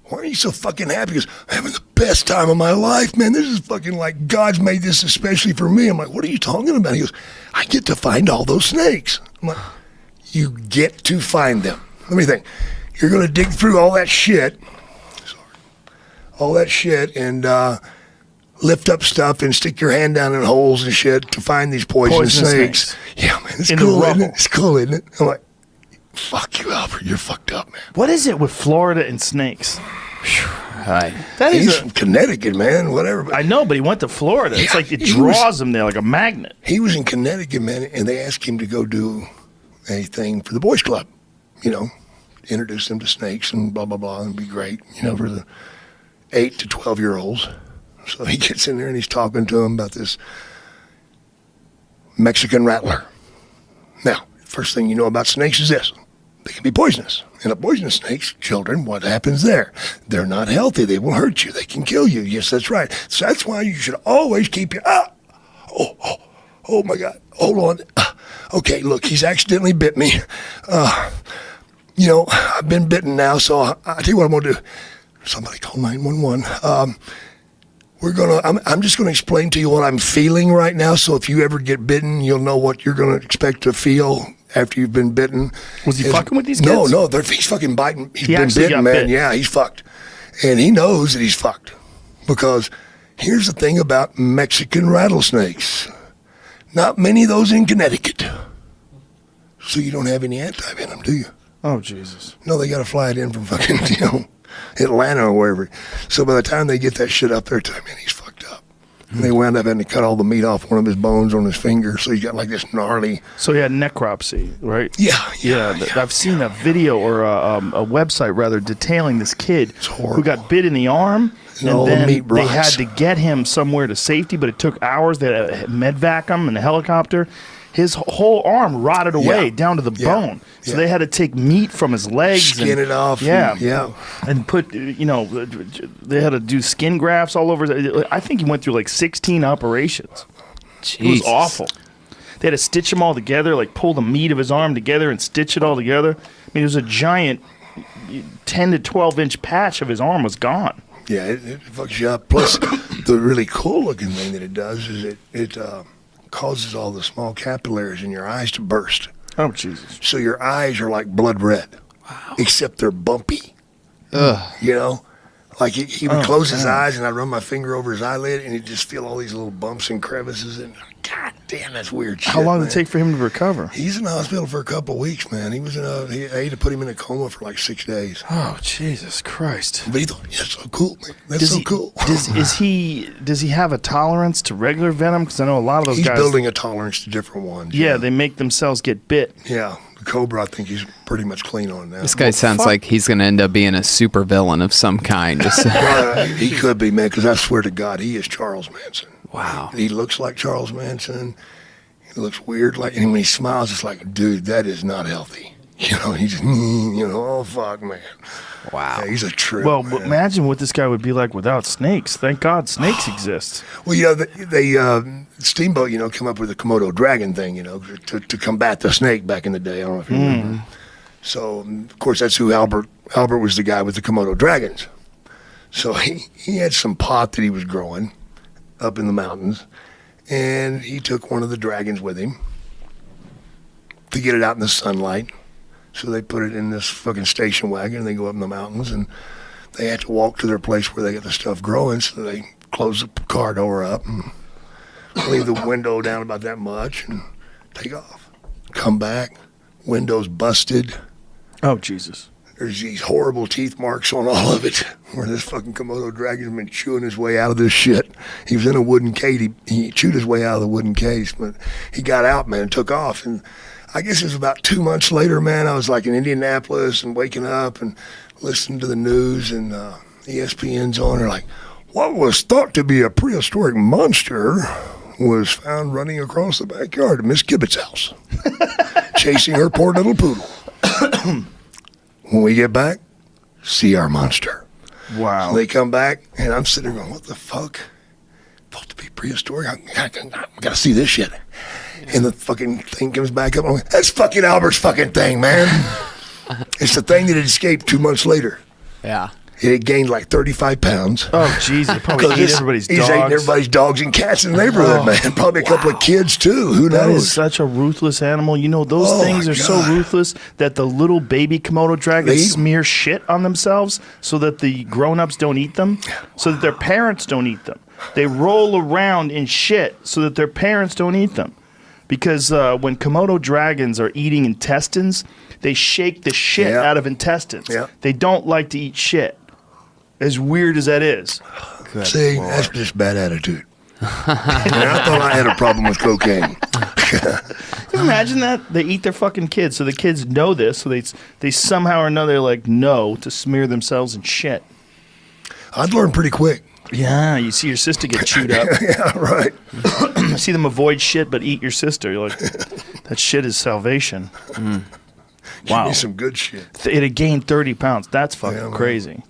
why are you so fucking happy? He goes, I'm having the best time of my life, man. This is fucking like God's made this especially for me. I'm like, what are you talking about? He goes, I get to find all those snakes. I'm like, you get to find them. Let me think. You're going to dig through all that shit. All that shit and lift up stuff and stick your hand down in holes and shit to find these poisonous snakes. Yeah, man, it's cool, isn't it? It's cool, isn't it? I'm like, fuck you, Albert. You're fucked up, man. What is it with Florida and snakes? That He's is from Connecticut, man. Whatever. But I know, but he went to Florida. It's like it draws him there like a magnet. he was in Connecticut, man, and they asked him to go do a thing for the boys club. You know, introduce them to snakes and blah blah blah, and be great. You know, for the 8 to 12-year-olds. So he gets in there and he's talking to them about this Mexican rattler. Now, first thing you know about snakes is this. They can be poisonous. And a poisonous snake's children, what happens there? They're not healthy. They will hurt you. They can kill you. Yes, that's right. So that's why you should always keep your... Oh my God. Hold on. Okay, look, he's accidentally bit me. You know, I've been bitten now, so I'll tell you what I'm going to do. Somebody call 911. I'm just going to explain to you what I'm feeling right now. So if you ever get bitten, you'll know what you're going to expect to feel after you've been bitten. Was he fucking with these kids? No, he's fucking biting. He's He been actually bitten, got man. bit. Yeah, he's fucked. And he knows that he's fucked. Because here's the thing about Mexican rattlesnakes. Not many of those in Connecticut. So you don't have any anti-venom, do you? Oh, Jesus. No, they got to fly it in from fucking, Atlanta or wherever. So by the time they get that shit up there to him, man, he's fucked up. And they wound up having to cut all the meat off one of his bones on his finger. So he's got like this gnarly. So he had necropsy, right? Yeah. I've seen a video or a website rather detailing this kid horrible. who got bit in the arm, And all the then meat they rots. had to get him somewhere to safety, but it took hours. They had to medvac him in a helicopter. His whole arm rotted away Yeah. down to the Yeah. bone. So Yeah. they had to take meat from his legs, Skin it off. Yeah, and put they had to do skin grafts all over. I think he went through like 16 operations. It was awful. They had to stitch him all together, like pull the meat of his arm together and stitch it all together. I mean, it was a giant 10 to 12 inch patch of his arm was gone. Yeah, it fucks you up. Plus, the really cool looking thing that it does is it causes all the small capillaries in your eyes to burst. Oh, Jesus. So your eyes are like blood red. Wow. Except they're bumpy. You know? Like he would close his eyes and I'd run my finger over his eyelid and he'd just feel all these little bumps and crevices. And God damn, that's weird shit. How long did man. it take for him to recover? He's in the hospital for a couple of weeks, man. He was I had to put him in a coma for like 6 days. Oh, Jesus Christ. But he thought, yeah, that's so cool, man. That's cool. Does he have a tolerance to regular venom? Because I know a lot of those He's guys. building a tolerance to different ones. Yeah, they make themselves get bit. Yeah. The Cobra, I think he's pretty much clean on that. This guy sounds like he's going to end up being a super villain of some kind. Just He could be, man, because I swear to God, he is Charles Manson. Wow. He looks like Charles Manson. He looks weird. Like, and when he smiles, it's like, dude, that is not healthy. You know, he just, oh, fuck, man. Wow. Yeah, he's a trip, Well, man. imagine what this guy would be like without snakes. Thank God snakes exist. Well, they Steamboat, come up with the Komodo dragon thing, to combat the snake back in the day. I don't know if you remember. So, of course, that's who Albert was the guy with the Komodo dragons. So he had some pot that he was growing up in the mountains, and he took one of the dragons with him to get it out in the sunlight. So they put it in this fucking station wagon, and they go up in the mountains, and they have to walk to their place where they get the stuff growing, so they close the car door up and leave the window down about that much and take off. Come back, window's busted. Oh, Jesus. There's these horrible teeth marks on all of it where this fucking Komodo dragon's been chewing his way out of this shit. He was in a wooden cage. He chewed his way out of the wooden cage, but he got out, man, and took off. And I guess it was about 2 months later, man, I was like in Indianapolis and waking up and listening to the news, and ESPN's on. They're like, what was thought to be a prehistoric monster was found running across the backyard of Miss Kibbett's house, chasing her poor little poodle. When we get back, see our monster. Wow. So they come back, and I'm sitting there going, what the fuck? Supposed to be prehistoric? I gotta see this shit. And the fucking thing comes back up. I'm like, that's fucking Albert's fucking thing, man. It's the thing that had escaped 2 months later. Yeah. He gained like 35 pounds. Oh, jeez, he probably ate everybody's dogs. He's eating everybody's dogs and cats in the neighborhood, man. Probably a couple of kids, too. Who knows? That is such a ruthless animal. You know, those things are so ruthless that the little baby Komodo dragons smear shit on themselves so that the grown-ups don't eat them, so that their parents don't eat them. They roll around in shit so that their parents don't eat them. Because when Komodo dragons are eating intestines, they shake the shit out of intestines. Yeah. They don't like to eat shit. As weird as that is. See, that's just bad attitude. I thought I had a problem with cocaine. Can you imagine that? They eat their fucking kids, so the kids know this, so they somehow or another know to smear themselves in shit. I'd learn pretty quick. Yeah, you see your sister get chewed up. Yeah, right. See them avoid shit but eat your sister. You're like, that shit is salvation. Wow. Give me some good shit. It had gained 30 pounds. That's fucking crazy.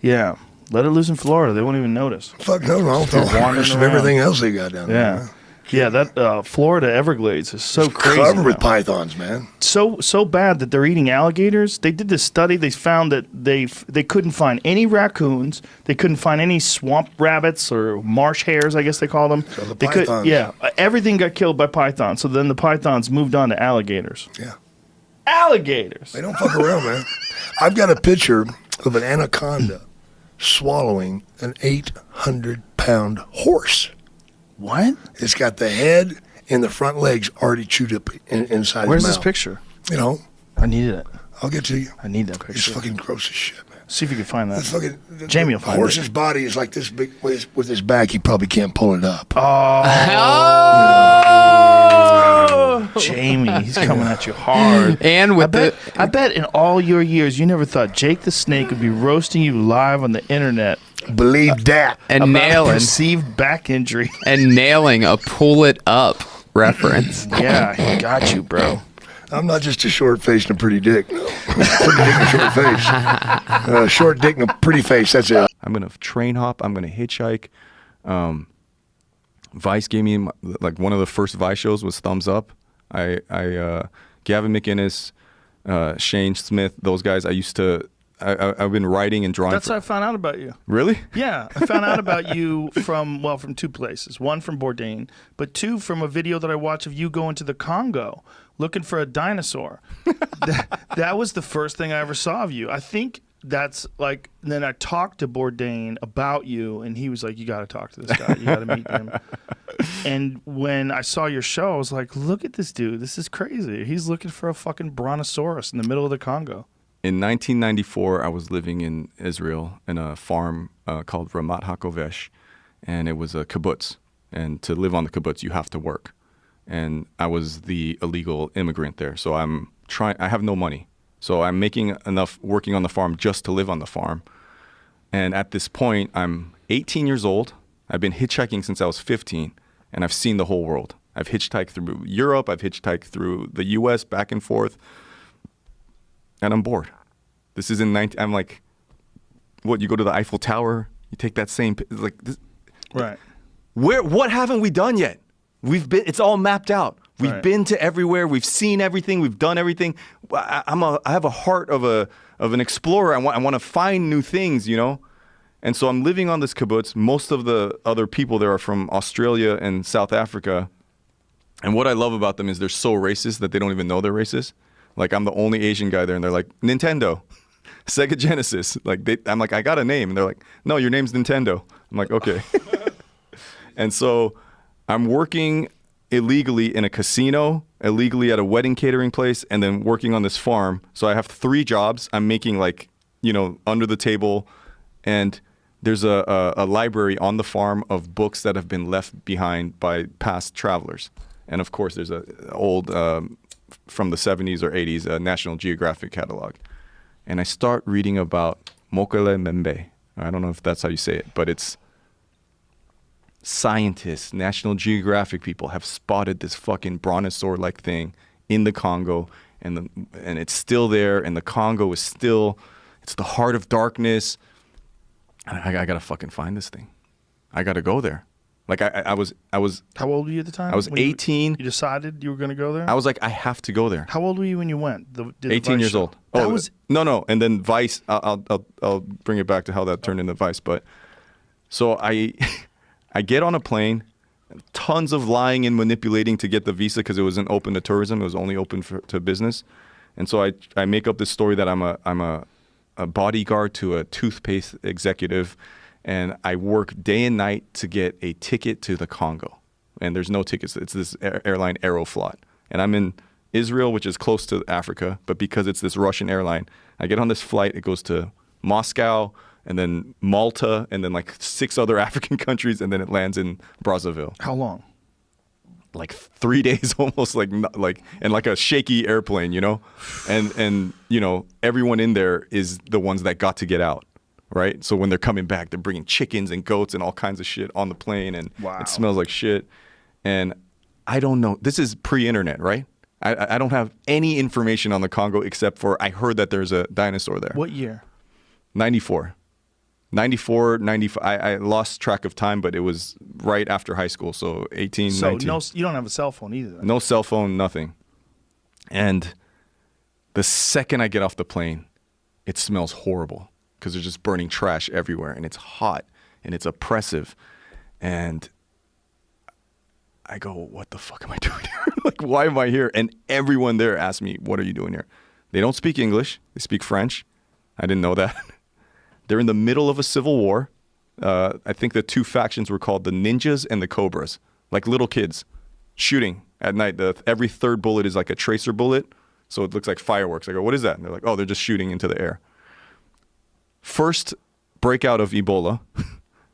Yeah. Let it loose in Florida. They won't even notice. Fuck no, no. Wandering of everything else they got down there. Yeah. Yeah, that Florida Everglades is so crazy. Covered with pythons, man. So bad that they're eating alligators. They did this study. They found that they couldn't find any raccoons. They couldn't find any swamp rabbits or marsh hares, I guess they call them. So the pythons. Everything got killed by pythons. So then the pythons moved on to alligators. Yeah. Alligators. They don't fuck around, man. I've got a picture of an anaconda swallowing an 800-pound horse. What? It's got the head and the front legs already chewed up inside. Where's his this mouth. Picture? You know, I need it. I'll get to you. I need that picture. It's fucking gross as shit, man. See if you can find that. Fucking, Jamie will find it. The horse's body is like this big. With his back, he probably can't pull it up. Jamie, he's coming at you hard. And with I bet in all your years you never thought Jake the Snake would be roasting you live on the internet. Believe that. and about nailing perceived back injury. and nailing a pull it up reference. Yeah, he got you, bro. I'm not just a short face and a pretty dick. No. Pretty dick and a short face. Short dick and a pretty face. That's it. I'm gonna train hop. I'm gonna hitchhike. Vice gave me one of the first Vice shows was Thumbs Up. Gavin McInnes, Shane Smith, those guys. I've been writing and drawing. That's how I found out about you. Really? Yeah, I found out about you from two places. One from Bourdain, but two from a video that I watched of you going to the Congo looking for a dinosaur. That was the first thing I ever saw of you. I think that's then I talked to Bourdain about you, and he was like, you got to talk to this guy. You got to meet him. And when I saw your show, I was like, look at this dude. This is crazy. He's looking for a fucking brontosaurus in the middle of the Congo. In 1994, I was living in Israel in a farm called Ramat HaKovesh, and it was a kibbutz. And to live on the kibbutz, you have to work. And I was the illegal immigrant there, so I have no money. So I'm making enough working on the farm just to live on the farm. And at this point, I'm 18 years old. I've been hitchhiking since I was 15, and I've seen the whole world. I've hitchhiked through Europe. I've hitchhiked through the U.S. back and forth. And I'm bored. This is I'm like, what, you go to the Eiffel Tower, you take that same, this. Right. What haven't we done yet? It's all mapped out. We've Right. been to everywhere. We've seen everything. We've done everything. I have a heart of an explorer. I want to find new things, you know? And so I'm living on this kibbutz. Most of the other people there are from Australia and South Africa. And what I love about them is they're so racist that they don't even know they're racist. Like, I'm the only Asian guy there, and they're like, Nintendo, Sega Genesis. I'm like, I got a name. And they're like, no, your name's Nintendo. I'm like, okay. And so I'm working illegally in a casino, illegally at a wedding catering place, and then working on this farm. So I have 3 jobs. I'm making under the table, and there's a library on the farm of books that have been left behind by past travelers. And of course, there's an old, from the 70s or 80s, a National Geographic catalog. And I start reading about Mokele Membe. I don't know if that's how you say it, but it's scientists, National Geographic people have spotted this fucking brontosaur-like thing in the Congo, and it's still there, and the Congo is still, it's the heart of darkness. I gotta fucking find this thing. I gotta go there. Like I was How old were you at the time? I was when you- 18. You decided you were going to go there? I was like, I have to go there. How old were you when you went? Did the 18 Vice years show? old. That was no. And then Vice. I'll bring it back to how that turned into Vice. But so I get on a plane, tons of lying and manipulating to get the visa because it wasn't open to tourism. It was only open to business. And so I make up this story that I'm a bodyguard to a toothpaste executive, and I work day and night to get a ticket to the Congo. And there's no tickets. It's this airline Aeroflot. And I'm in Israel, which is close to Africa, but because it's this Russian airline, I get on this flight. It goes to Moscow, and then Malta, and then like 6 other African countries, and then it lands in Brazzaville. how long? Like 3 days, almost like and like a shaky airplane, you know, and you know everyone in there is the ones that got to get out, right? So when they're coming back, they're bringing chickens and goats and all kinds of shit on the plane, and Wow. it smells like shit. And I don't know. This is pre-internet, right? I don't have any information on the Congo except for I heard that there's a dinosaur there. What year? 94. 94, 95. I lost track of time, but it was right after high school, so 18, So 19. you don't have a cell phone either. Then. No cell phone, nothing. And the second I get off the plane, it smells horrible because there's just burning trash everywhere, and it's hot and it's oppressive. And I go, what the fuck am I doing here? Like, why am I here? And everyone there asks me, what are you doing here? They don't speak English. They speak French. I didn't know that. They're in the middle of a civil war. I think the 2 factions were called the Ninjas and the Cobras, like little kids shooting at night. Every 3rd bullet is like a tracer bullet, so it looks like fireworks. I go, what is that? And they're like, oh, they're just shooting into the air. First breakout of Ebola,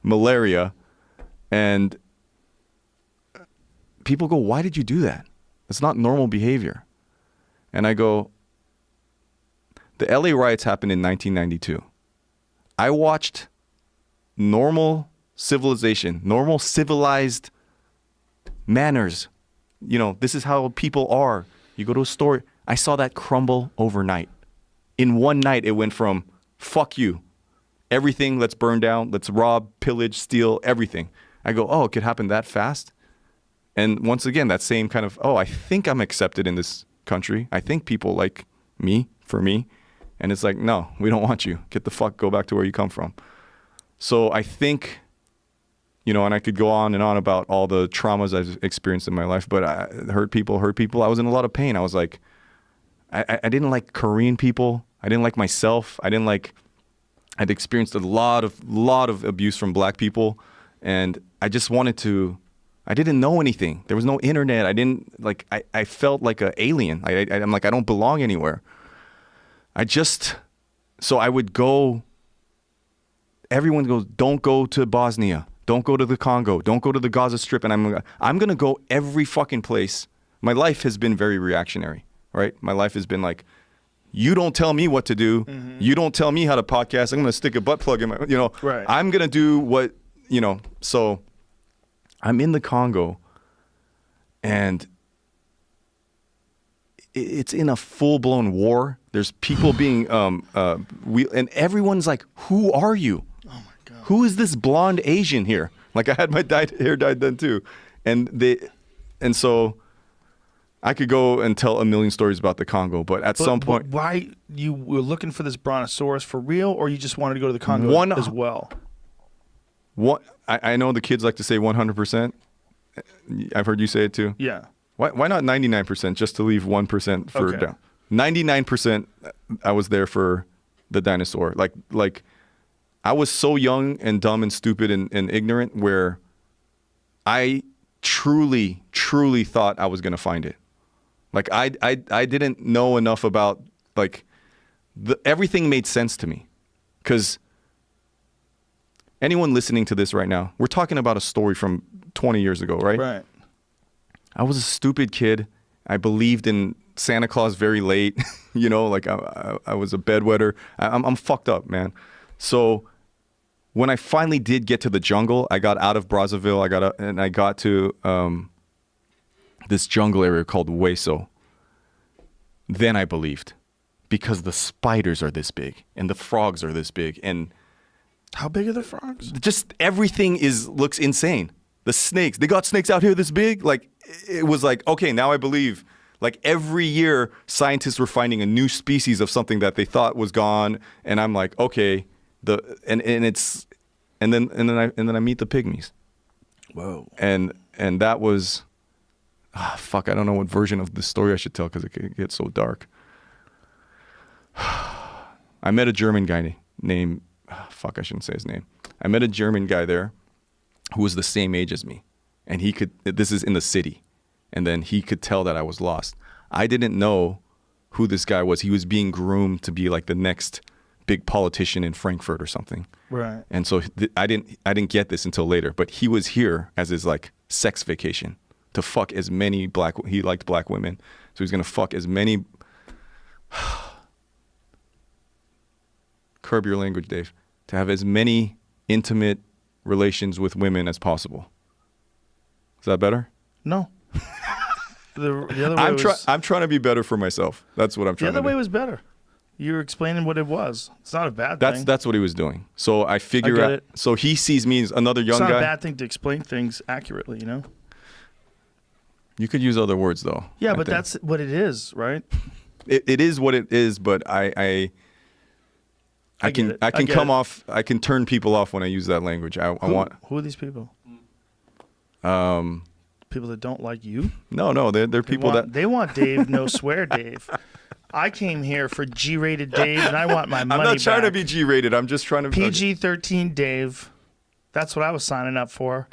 malaria, and people go, why did you do that? It's not normal behavior. And I go, the LA riots happened in 1992. I watched normal civilization, normal civilized manners. You know, this is how people are. You go to a store. I saw that crumble overnight. In one night, it went from, fuck you, everything, let's burn down, let's rob, pillage, steal, everything. I go, oh, it could happen that fast? And once again, that same kind of, oh, I think I'm accepted in this country. I think people like me, for me. And it's like, no, we don't want you. Get the fuck, go back to where you come from. So I think, you know, and I could go on and on about all the traumas I've experienced in my life, but I hurt people. I was in a lot of pain. I was like, I didn't like Korean people. I didn't like myself. I'd experienced a lot of abuse from black people. And I just wanted to, I didn't know anything. There was no internet. I felt like an alien. I'm like, I don't belong anywhere. So I would go, everyone goes, don't go to Bosnia, don't go to the Congo, don't go to the Gaza Strip, and I'm going to go every fucking place. My life has been very reactionary, right? My life has been like, you don't tell me what to do, you don't tell me how to podcast, I'm going to stick a butt plug in my, you know, Right. I'm going to do what, you know, so I'm in the Congo, and it's in a full-blown war. There's people being and everyone's like, who are you? Oh my god. Who is this blonde Asian here? Like, I had my hair dyed then too. And so I could go and tell a million stories about the Congo, but at some point, why you were looking for this brontosaurus for real, or you just wanted to go to the Congo as well? what I know the kids like to say 100%. I've heard you say it too. Yeah. Why not 99% just to leave 1% for Okay. down? 99% I was there for the dinosaur. Like I was so young and dumb and stupid and ignorant where I truly thought I was going to find it. Like I didn't know enough about like everything made sense to me. 'Cause anyone listening to this right now, we're talking about a story from 20 years ago, right? Right. I was a stupid kid. I believed in Santa Claus very late. You know, like I was a bedwetter. I'm fucked up, man. So when I finally did get to the jungle, I got out of Brazzaville. I got to this jungle area called Hueso. Then I believed, because the spiders are this big and the frogs are this big, and How big are the frogs? just everything looks insane. The snakes. They got snakes out here this big. Like, it was like, okay, now I believe. Like every year, scientists were finding a new species of something that they thought was gone, and I'm like, okay, and then I meet the pygmies. Whoa. And that was, fuck, I don't know what version of the story I should tell because it could get so dark. I met a German guy named, fuck, I shouldn't say his name. I met a German guy there who was the same age as me, and this is in the city. And then he could tell that I was lost. I didn't know who this guy was. He was being groomed to be like the next big politician in Frankfurt or something. Right. And so I didn't get this until later. But he was here as his like sex vacation to fuck as many he liked black women. So he's gonna fuck as many. Curb your language, Dave. To have as many intimate relations with women as possible. Is that better? No. The other way I'm trying to be better for myself. That's what I'm trying to do. The other way was better. You were explaining what it was. It's not a bad thing. That's what he was doing. So I figure get out. it. So he sees me as another young It's not guy. a bad thing to explain things accurately, you know? You could use other words though. Yeah, I but think. that's what it is, right? It is what it is. But I I can get it. I can I can turn people off when I use that language. I want. Who are these people? People that don't like you? No, they're people They want Dave, no swear Dave. I came here for G-rated Dave, and I want my money I'm not trying to back. be G-rated. I'm just trying to PG-13 Dave. That's what I was signing up for.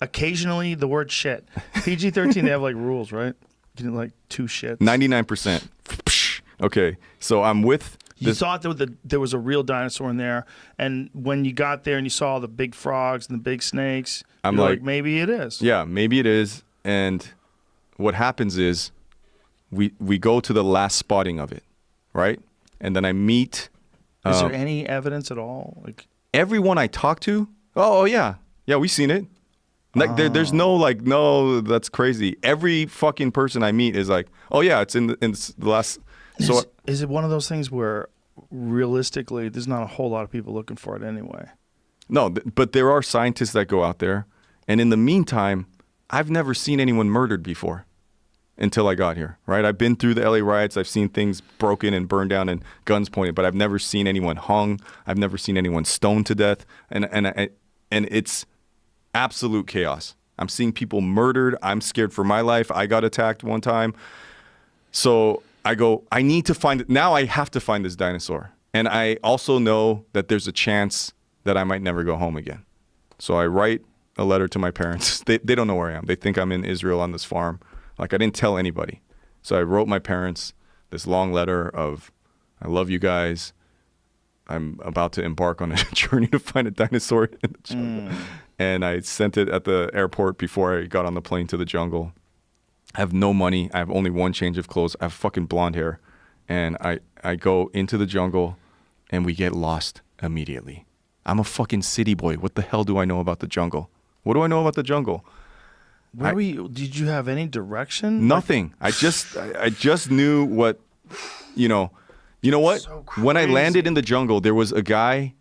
Occasionally, the word shit. PG-13, they have like rules, right? You can like 2 shits. 99%. Okay, so I'm with. You thought there was a real dinosaur in there, and when you got there and you saw the big frogs and the big snakes, I'm you're like, maybe it is. Yeah, maybe it is. And what happens is we go to the last spotting of it, right? And then I meet. Is there any evidence at all? Like everyone I talk to, oh yeah, we've seen it. Like there's no like, no, that's crazy. Every fucking person I meet is like, oh yeah, it's in the last. So is it one of those things where realistically there's not a whole lot of people looking for it anyway? No, but there are scientists that go out there, and in the meantime, I've never seen anyone murdered before until I got here, right? I've been through the LA riots. I've seen things broken and burned down and guns pointed, but I've never seen anyone hung. I've never seen anyone stoned to death, and it's absolute chaos. I'm seeing people murdered. I'm scared for my life. I got attacked one time. So I go, I need to find it. Now I have to find this dinosaur. And I also know that there's a chance that I might never go home again. So I write a letter to my parents. They don't know where I am. They think I'm in Israel on this farm. Like, I didn't tell anybody. So I wrote my parents this long letter of, I love you guys. I'm about to embark on a journey to find a dinosaur in the jungle. And I sent it at the airport before I got on the plane to the jungle. I have no money. I have only one change of clothes. I have fucking blonde hair. And I go into the jungle and we get lost immediately. I'm a fucking city boy. What the hell do I know about the jungle? What do I know about the jungle? Where were you? Did you have any direction? Nothing. I just knew what, you know what? So when I landed crazy. in the jungle, there was a guy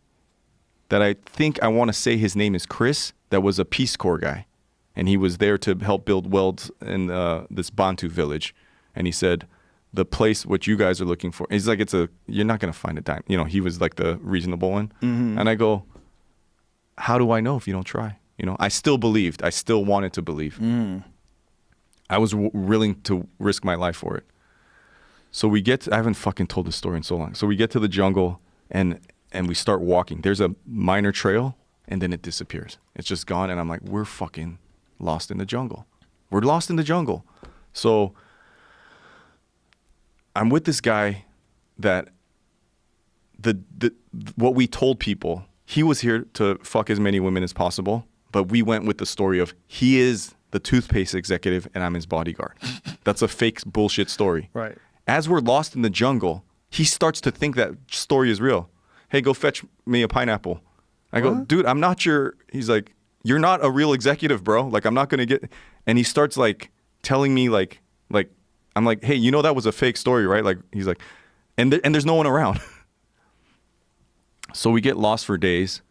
that I think I want to say his name is Chris, that was a Peace Corps guy. And he was there to help build welds in this Bantu village. And he said, the place what you guys are looking for, he's like, you're not going to find a dime. You know, he was like the reasonable one. Mm-hmm. And I go, how do I know if you don't try? You know, I still believed. I still wanted to believe. I was willing to risk my life for it. So I haven't fucking told this story in so long. So we get to the jungle and we start walking. There's a minor trail and then it disappears. It's just gone. And I'm like, we're fucking lost in the jungle. We're lost in the jungle. So I'm with this guy that what we told people, he was here to fuck as many women as possible, but we went with the story of he is the toothpaste executive and I'm his bodyguard. That's a fake bullshit story. Right. As we're lost in the jungle, he starts to think that story is real. Hey, go fetch me a pineapple. I go, dude, I'm not your, he's like, you're not a real executive, bro. Like, I'm not going to get, and he starts like telling me like, I'm like, hey, you know, that was a fake story, right? Like, he's like, and there's no one around. So we get lost for days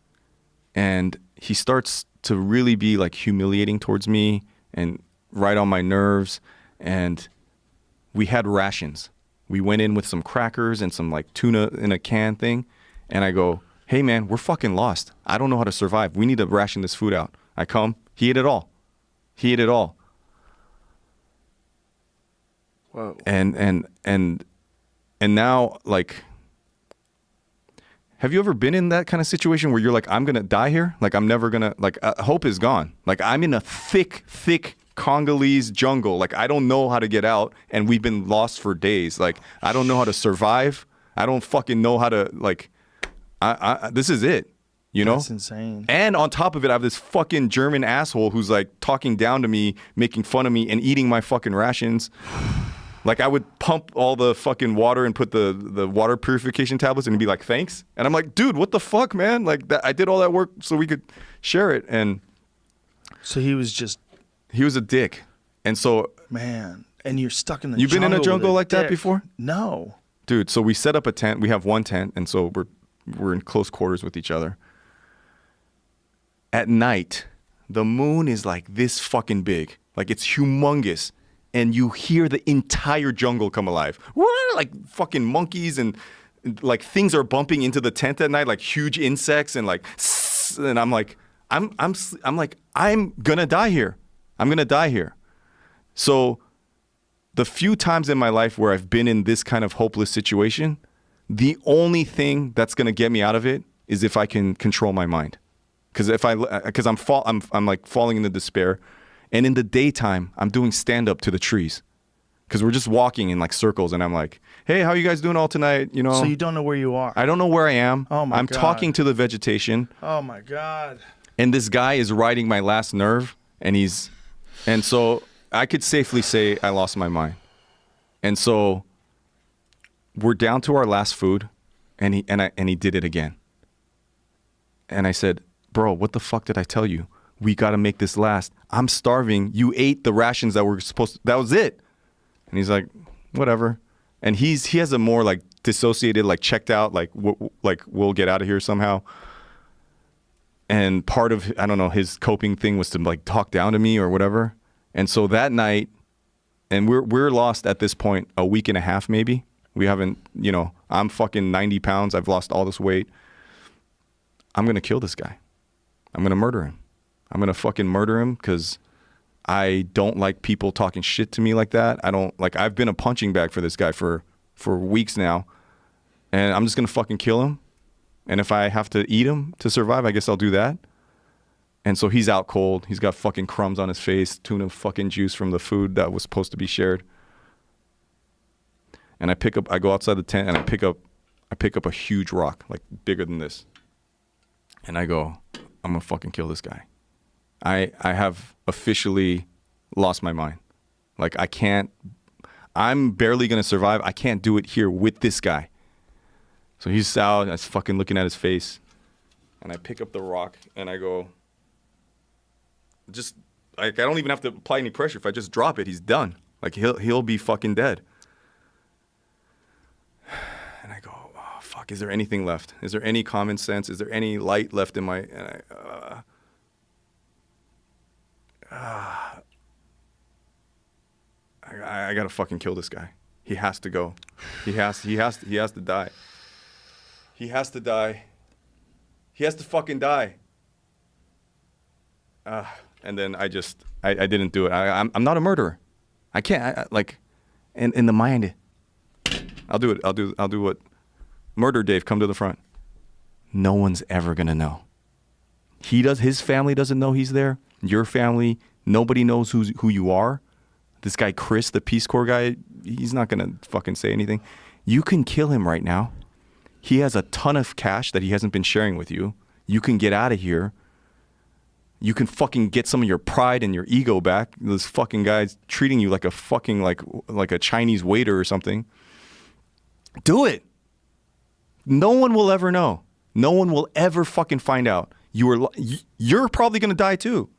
and he starts to really be like humiliating towards me and right on my nerves. And we had rations. We went in with some crackers and some like tuna in a can thing. And I go, hey man, we're fucking lost. I don't know how to survive. We need to ration this food out. I come, he ate it all. He ate it all. Whoa. And now, like, have you ever been in that kind of situation where you're like, I'm gonna die here? Like, I'm never gonna, like, hope is gone. Like, I'm in a thick Congolese jungle. Like, I don't know how to get out, and we've been lost for days. Like, I don't know how to survive. I don't fucking know how to, like, this is it, you know? That's insane. And on top of it, I have this fucking German asshole who's like talking down to me, making fun of me, and eating my fucking rations. Like, I would pump all the fucking water and put the water purification tablets and he'd be like, thanks. And I'm like, dude, what the fuck, man? Like, I did all that work so we could share it. And So he was a dick. And so, man, and you're stuck in the you've been in a jungle with like that dick. before? No. Dude, so we set up a tent. We have one tent, and so we're in close quarters with each other. At night, the moon is like this fucking big. Like, it's humongous. And you hear the entire jungle come alive. Like fucking monkeys and like things are bumping into the tent at night, like huge insects and like, and I'm like, I'm gonna die here. I'm gonna die here. So the few times in my life where I've been in this kind of hopeless situation, the only thing that's gonna get me out of it is if I can control my mind. Because I'm like falling into despair. And in the daytime, I'm doing stand-up to the trees. Because we're just walking in like circles, and I'm like, hey, how are you guys doing all tonight? You know. So you don't know where you are. I don't know where I am. Oh my I'm God. talking to the vegetation. Oh my God. And this guy is riding my last nerve, and so I could safely say I lost my mind. And so we're down to our last food, and he did it again. And I said, bro, what the fuck did I tell you? We got to make this last. I'm starving. You ate the rations that were supposed to, that was it. And he's like, whatever. And he has a more like dissociated, like checked out, like we'll get out of here somehow. And part of, I don't know, his coping thing was to like talk down to me or whatever. And so that night, and we're lost at this point a week and a half maybe. We haven't, you know, I'm fucking 90 pounds. I've lost all this weight. I'm going to kill this guy. I'm going to murder him. I'm going to fucking murder him because I don't like people talking shit to me like that. I've been a punching bag for this guy for weeks now. And I'm just going to fucking kill him. And if I have to eat him to survive, I guess I'll do that. And so he's out cold. He's got fucking crumbs on his face, tuna fucking juice from the food that was supposed to be shared. And I go outside the tent and I pick up a huge rock, like bigger than this. And I go, I'm going to fucking kill this guy. I have officially lost my mind. Like, I'm barely going to survive. I can't do it here with this guy. So he's out, and I was fucking looking at his face. And I pick up the rock, and I go, I don't even have to apply any pressure. If I just drop it, he's done. Like, he'll be fucking dead. And I go, oh, fuck, is there anything left? Is there any common sense? Is there any light left in my... And I gotta fucking kill this guy. He has to go. He has to die. He has to die. He has to fucking die. And then I didn't do it. I'm not a murderer. I can't. In the mind, I'll do it. I'll do what. Murder Dave, come to the front. No one's ever gonna know. His family doesn't know he's there. Your family, nobody knows who you are. This guy, Chris, the Peace Corps guy, he's not going to fucking say anything. You can kill him right now. He has a ton of cash that he hasn't been sharing with you. You can get out of here. You can fucking get some of your pride and your ego back. This fucking guy's treating you like a fucking, like a Chinese waiter or something. Do it. No one will ever know. No one will ever fucking find out. You're probably going to die too.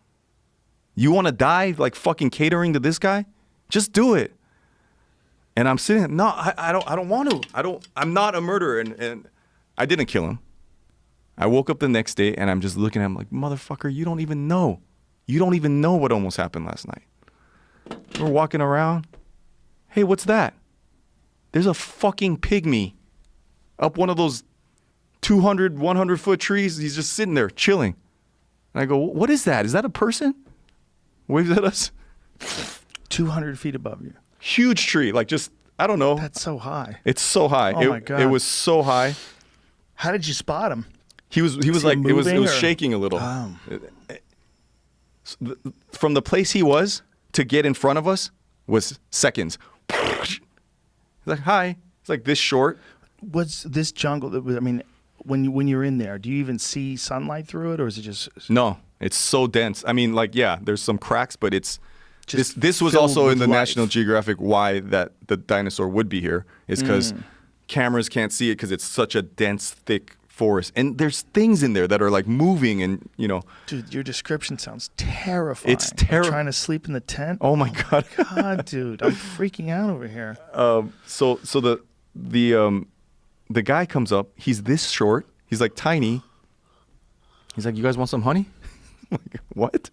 You want to die like fucking catering to this guy? Just do it. And I'm sitting, no, I don't want to. I'm not a murderer. And I didn't kill him. I woke up the next day and I'm just looking at him like, motherfucker, you don't even know. You don't even know what almost happened last night. We're walking around. Hey, what's that? There's a fucking pygmy up one of those 200, 100-foot trees. He's just sitting there chilling. And I go, what is that? Is that a person? Waves at us. 200 feet above you. Huge tree. Like just, I don't know. That's so high. It's so high. Oh my God. It was so high. How did you spot him? He was he like, it was moving, or- shaking a little. Oh. From the place he was to get in front of us was seconds. He's like, hi. It's like this short. What's this jungle? I mean, when you're in there, do you even see sunlight through it, or is it just? No, it's so dense. I mean, like, yeah, there's some cracks, but it's Just this was filled also in with the life. National Geographic why that the dinosaur would be here is because cameras can't see it because it's such a dense, thick forest, and there's things in there that are like moving, and you know. Dude, your description sounds terrifying. It's terrible. Trying to sleep in the tent. Oh my God. God, dude, I'm freaking out over here. So the guy comes up. He's this short. He's like tiny. He's like, "You guys want some honey?" I'm like, what?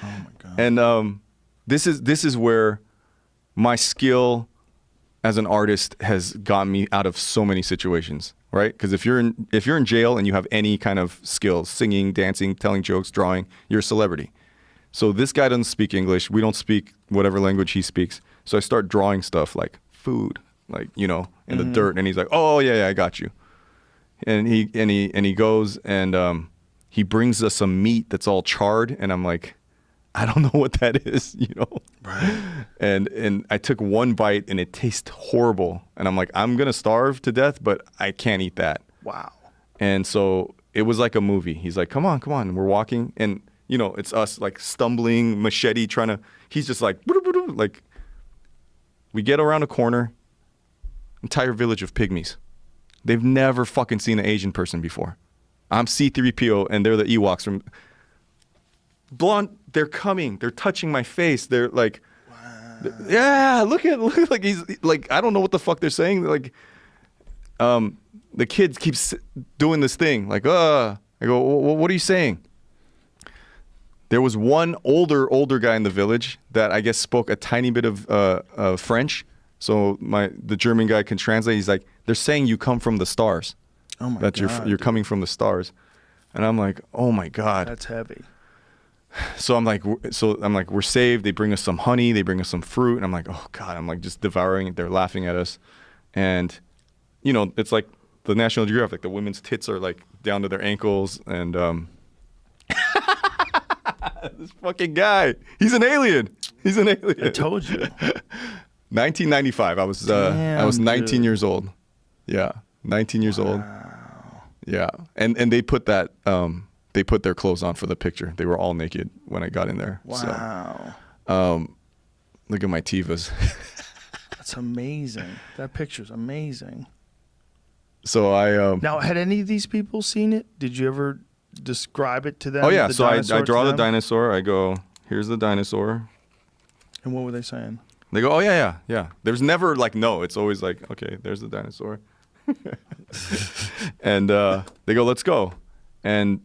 Oh my God. And this is where my skill as an artist has gotten me out of so many situations, right? Because if you're in jail and you have any kind of skills, singing, dancing, telling jokes, drawing, you're a celebrity. So this guy doesn't speak English. We don't speak whatever language he speaks. So I start drawing stuff like food, like, you know, in the dirt, and he's like, "Oh yeah, I got you." And he goes and he brings us some meat that's all charred, and I'm like, I don't know what that is, you know. Right. And I took one bite and it tastes horrible, and I'm like, I'm gonna starve to death, but I can't eat that. Wow. And so it was like a movie. He's like, come on. And we're walking, and you know, it's us like stumbling, machete trying to. He's just like, like. We get around a corner. Entire village of pygmies. They've never fucking seen an Asian person before. I'm C-3PO and they're the Ewoks from blonde. They're coming. They're touching my face. They're like, wow. Yeah, look like he's like, I don't know what the fuck they're saying. They're like, the kid keeps doing this thing like, I go, what are you saying? There was one older guy in the village that I guess spoke a tiny bit of French. So the German guy can translate. He's like, they're saying you come from the stars. Oh my that God. you're coming from the stars. And I'm like, oh my God. That's heavy. So I'm like, we're saved. They bring us some honey. They bring us some fruit. And I'm like, oh God. I'm like just devouring it. They're laughing at us. And, you know, it's like the National Geographic. The women's tits are like down to their ankles. And this fucking guy. He's an alien. I told you. 1995. I was 19 dude. years old. Yeah, 19 years old. Yeah, and they put that they put their clothes on for the picture. They were all naked when I got in there. Wow. So, look at my tivas. That's amazing. That picture's amazing. So I Now, had any of these people seen it? Did you ever describe it to them? oh yeah, the so I dinosaur draw to the them? dinosaur. I go, here's the dinosaur. And what were they saying? They go, oh yeah. There's never like no. It's always like, okay, there's the dinosaur. And they go, let's go. And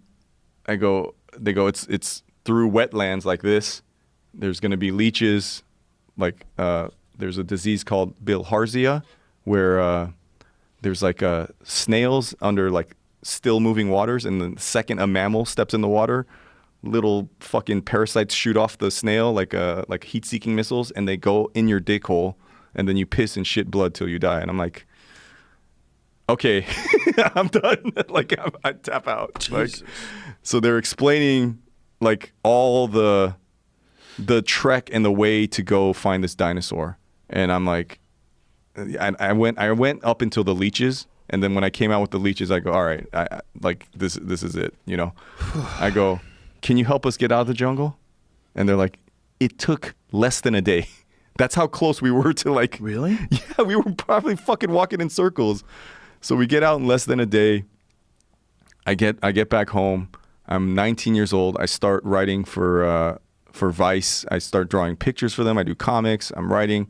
they go, it's through wetlands like this. There's going to be leeches. Like there's a disease called bilharzia where there's like snails under like still moving waters, and the second a mammal steps in the water, little fucking parasites shoot off the snail like heat-seeking missiles, and they go in your dick hole, and then you piss and shit blood till you die. And I'm like, okay, I'm done. Like I tap out. Jesus. Like, so they're explaining like all the trek and the way to go find this dinosaur, and I'm like, I went up until the leeches. And then when I came out with the leeches, I go, all right, I like this is it, you know. I go, can you help us get out of the jungle? And they're like, it took less than a day. That's how close we were to like. Really? Yeah, we were probably fucking walking in circles. So we get out in less than a day. I get back home. I'm 19 years old. I start writing for Vice. I start drawing pictures for them. I do comics. I'm writing.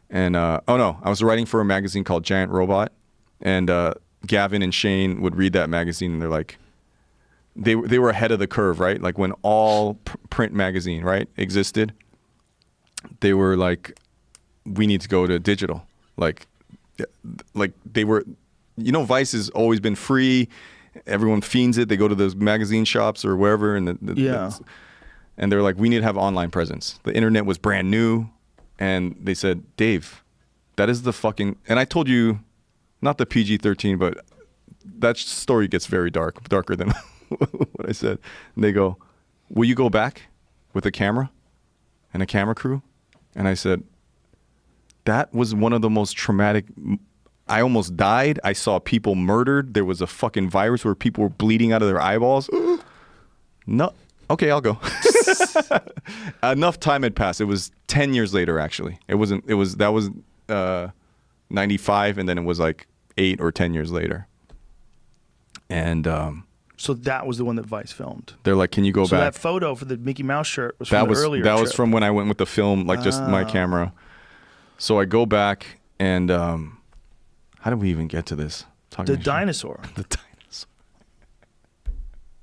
And I was writing for a magazine called Giant Robot. And Gavin and Shane would read that magazine, and they're like, they were ahead of the curve, right? Like when all print magazine, right, existed, they were like, we need to go to digital. Like they were, you know, Vice has always been free. Everyone fiends it. They go to those magazine shops or wherever, and and they're like, we need to have online presence. The internet was brand new, and they said, Dave, that is the fucking. And I told you, not the PG-13, but that story gets very darker than what I said. And they go, will you go back with a camera and a camera crew? And I said, that was one of the most traumatic. I almost died. I saw people murdered. There was a fucking virus where people were bleeding out of their eyeballs. No. Okay, I'll go. Enough time had passed. It was 10 years later, actually. That was 95, and then it was like 8 or 10 years later. And so that was the one that Vice filmed. They're like, can you go so back? That photo for the Mickey Mouse shirt was from the earlier trip. That was from when I went with the film, like just my camera. So I go back, and how did we even get to this? The dinosaur. The dinosaur.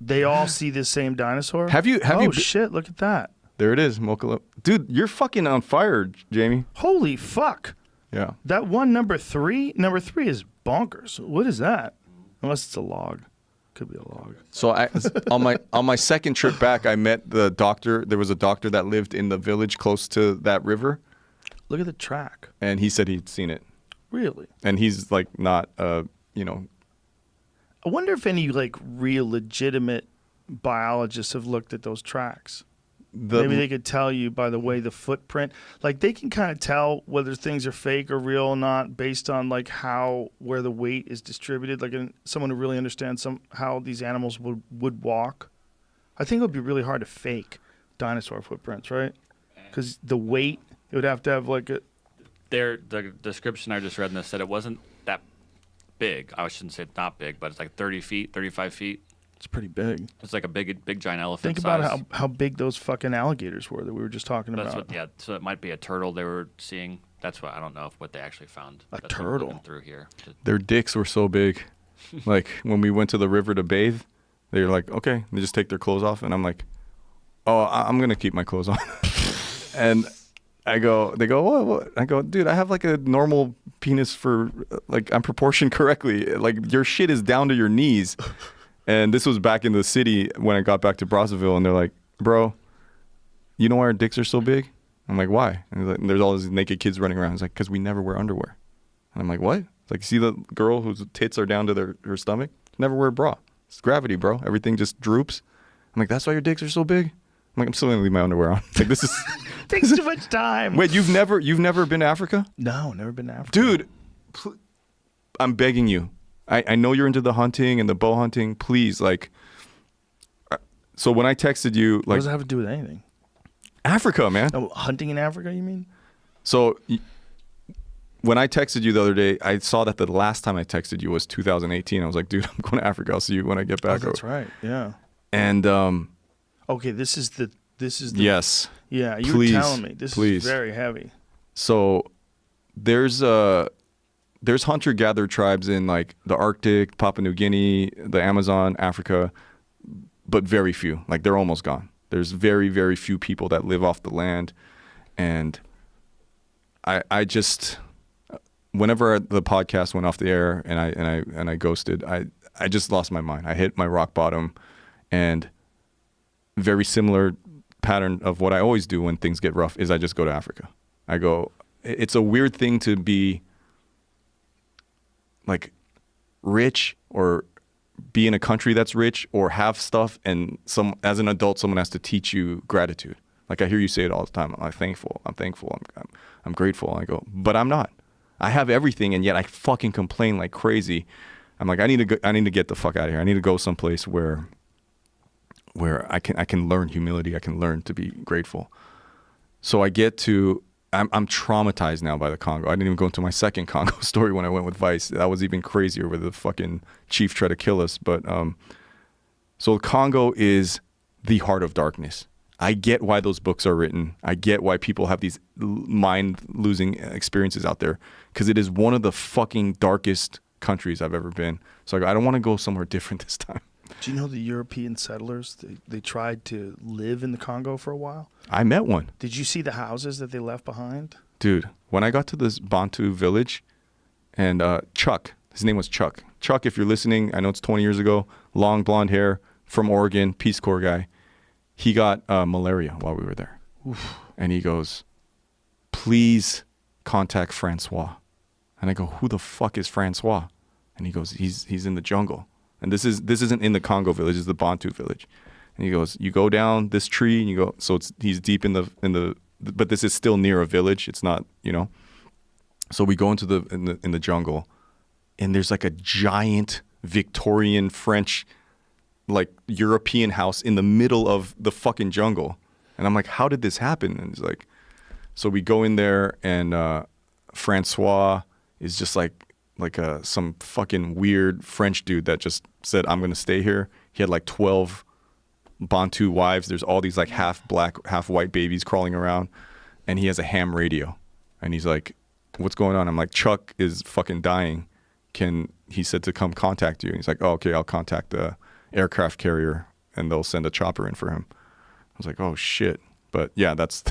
They all see this same dinosaur? Have you? Oh, shit, look at that. There it is, Mocha. Dude, you're fucking on fire, Jamie. Holy fuck. Yeah. That one, number three is bonkers. What is that? Unless it's a log. Could be a log. So on my second trip back, I met the doctor. There was a doctor that lived in the village close to that river. Look at the track. And he said he'd seen it. Really? And he's like not, you know. I wonder if any like real legitimate biologists have looked at those tracks. Maybe they could tell you by the way the footprint, like they can kind of tell whether things are fake or real or not based on like where the weight is distributed. Like someone who really understands how these animals would walk. I think it would be really hard to fake dinosaur footprints, right? Because the weight, it would have to have like a. The description I just read in this said it wasn't that big. I shouldn't say not big, but it's like 30 feet, 35 feet. It's pretty big. It's like a big giant elephant. Think about how big those fucking alligators were that we were just talking about. So it might be a turtle they were seeing. That's what I don't know what they actually found. A turtle through here. Their dicks were so big. Like when we went to the river to bathe, they were like, okay, they just take their clothes off, and I'm like, oh, I'm gonna keep my clothes on. And they go, what? I go, dude, I have like a normal penis for like I'm proportioned correctly. Like your shit is down to your knees. And this was back in the city when I got back to Brazzaville, and they're like, bro, you know why our dicks are so big? I'm like, why? And there's all these naked kids running around. It's like, because we never wear underwear. And I'm like, what? It's like, see the girl whose tits are down to her stomach? Never wear a bra. It's gravity, bro. Everything just droops. I'm like, that's why your dicks are so big? I'm like, I'm still going to leave my underwear on. Like, this is... takes too much time. Wait, you've never been to Africa? No, never been to Africa. Dude, I'm begging you. I know you're into the hunting and the bow hunting. Please, like... So when I texted you... like, what does that have to do with anything? Africa, man. Oh, hunting in Africa, you mean? So when I texted you the other day, I saw that the last time I texted you was 2018. I was like, dude, I'm going to Africa. I'll see you when I get back. Oh, that's right. Yeah. And okay, this is the yes. Yeah, you please, were telling me this is very heavy. So there's hunter-gatherer tribes in like the Arctic, Papua New Guinea, the Amazon, Africa, but very few. Like they're almost gone. There's very, very few people that live off the land, and I just whenever the podcast went off the air and I ghosted, I just lost my mind. I hit my rock bottom, and very similar pattern of what I always do when things get rough is I just go to Africa. I go. It's a weird thing to be like rich or be in a country that's rich or have stuff, and as an adult someone has to teach you gratitude. Like I hear you say it all the time. I'm thankful, I'm grateful. I go, but I'm not. I have everything, and yet I fucking complain like crazy. I'm like, I need to get the fuck out of here. I need to go someplace where I can learn humility. I can learn to be grateful. So I get to I'm traumatized now by the Congo. I didn't even go into my second Congo story when I went with Vice. That was even crazier, where the fucking chief tried to kill us. But so the Congo is the heart of darkness. I get why those books are written. I get why people have these mind-losing experiences out there, because it is one of the fucking darkest countries I've ever been. So I don't want to go somewhere different this time. Do you know the European settlers? They tried to live in the Congo for a while. I met one. Did you see the houses that they left behind? Dude, when I got to this Bantu village, and Chuck, his name was Chuck. Chuck, if you're listening, I know it's 20 years ago, long blonde hair, from Oregon, Peace Corps guy. He got malaria while we were there. Oof. And he goes, please contact Francois. And I go, who the fuck is Francois? And he goes, he's in the jungle. And this isn't in the Congo village, it's the Bantu village. And he goes, you go down this tree and you go, so he's deep in the but this is still near a village. It's not, you know. So we go into the jungle, and there's like a giant Victorian French, like European house in the middle of the fucking jungle. And I'm like, how did this happen? And he's like, so we go in there, and Francois is just like some fucking weird French dude that just said, I'm gonna stay here. He had like 12 Bantu wives. There's all these like half black, half white babies crawling around, and he has a ham radio, and he's like, what's going on? I'm like, Chuck is fucking dying. He said to come contact you. And he's like, oh, okay, I'll contact the aircraft carrier and they'll send a chopper in for him. I was like, oh shit. But yeah, that's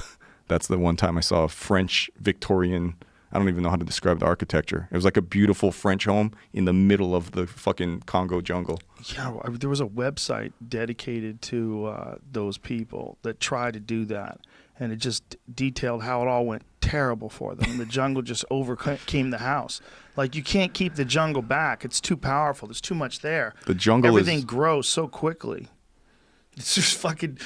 the one time I saw a French Victorian, I don't even know how to describe the architecture. It was like a beautiful French home in the middle of the fucking Congo jungle. Yeah, there was a website dedicated to those people that tried to do that, and it just detailed how it all went terrible for them. The jungle just overcame the house. Like, you can't keep the jungle back. It's too powerful. There's too much there. The jungle Everything grows so quickly. It's just fucking,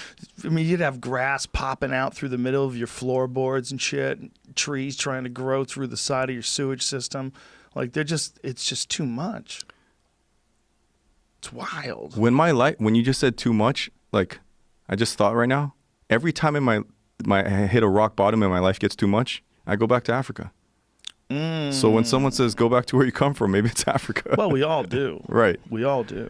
I mean, you'd have grass popping out through the middle of your floorboards and shit, and trees trying to grow through the side of your sewage system. Like, it's just too much. It's wild. When you just said too much, like, I just thought right now, every time I hit a rock bottom and my life gets too much, I go back to Africa. So when someone says, go back to where you come from, maybe it's Africa. Well, we all do. Right. We all do.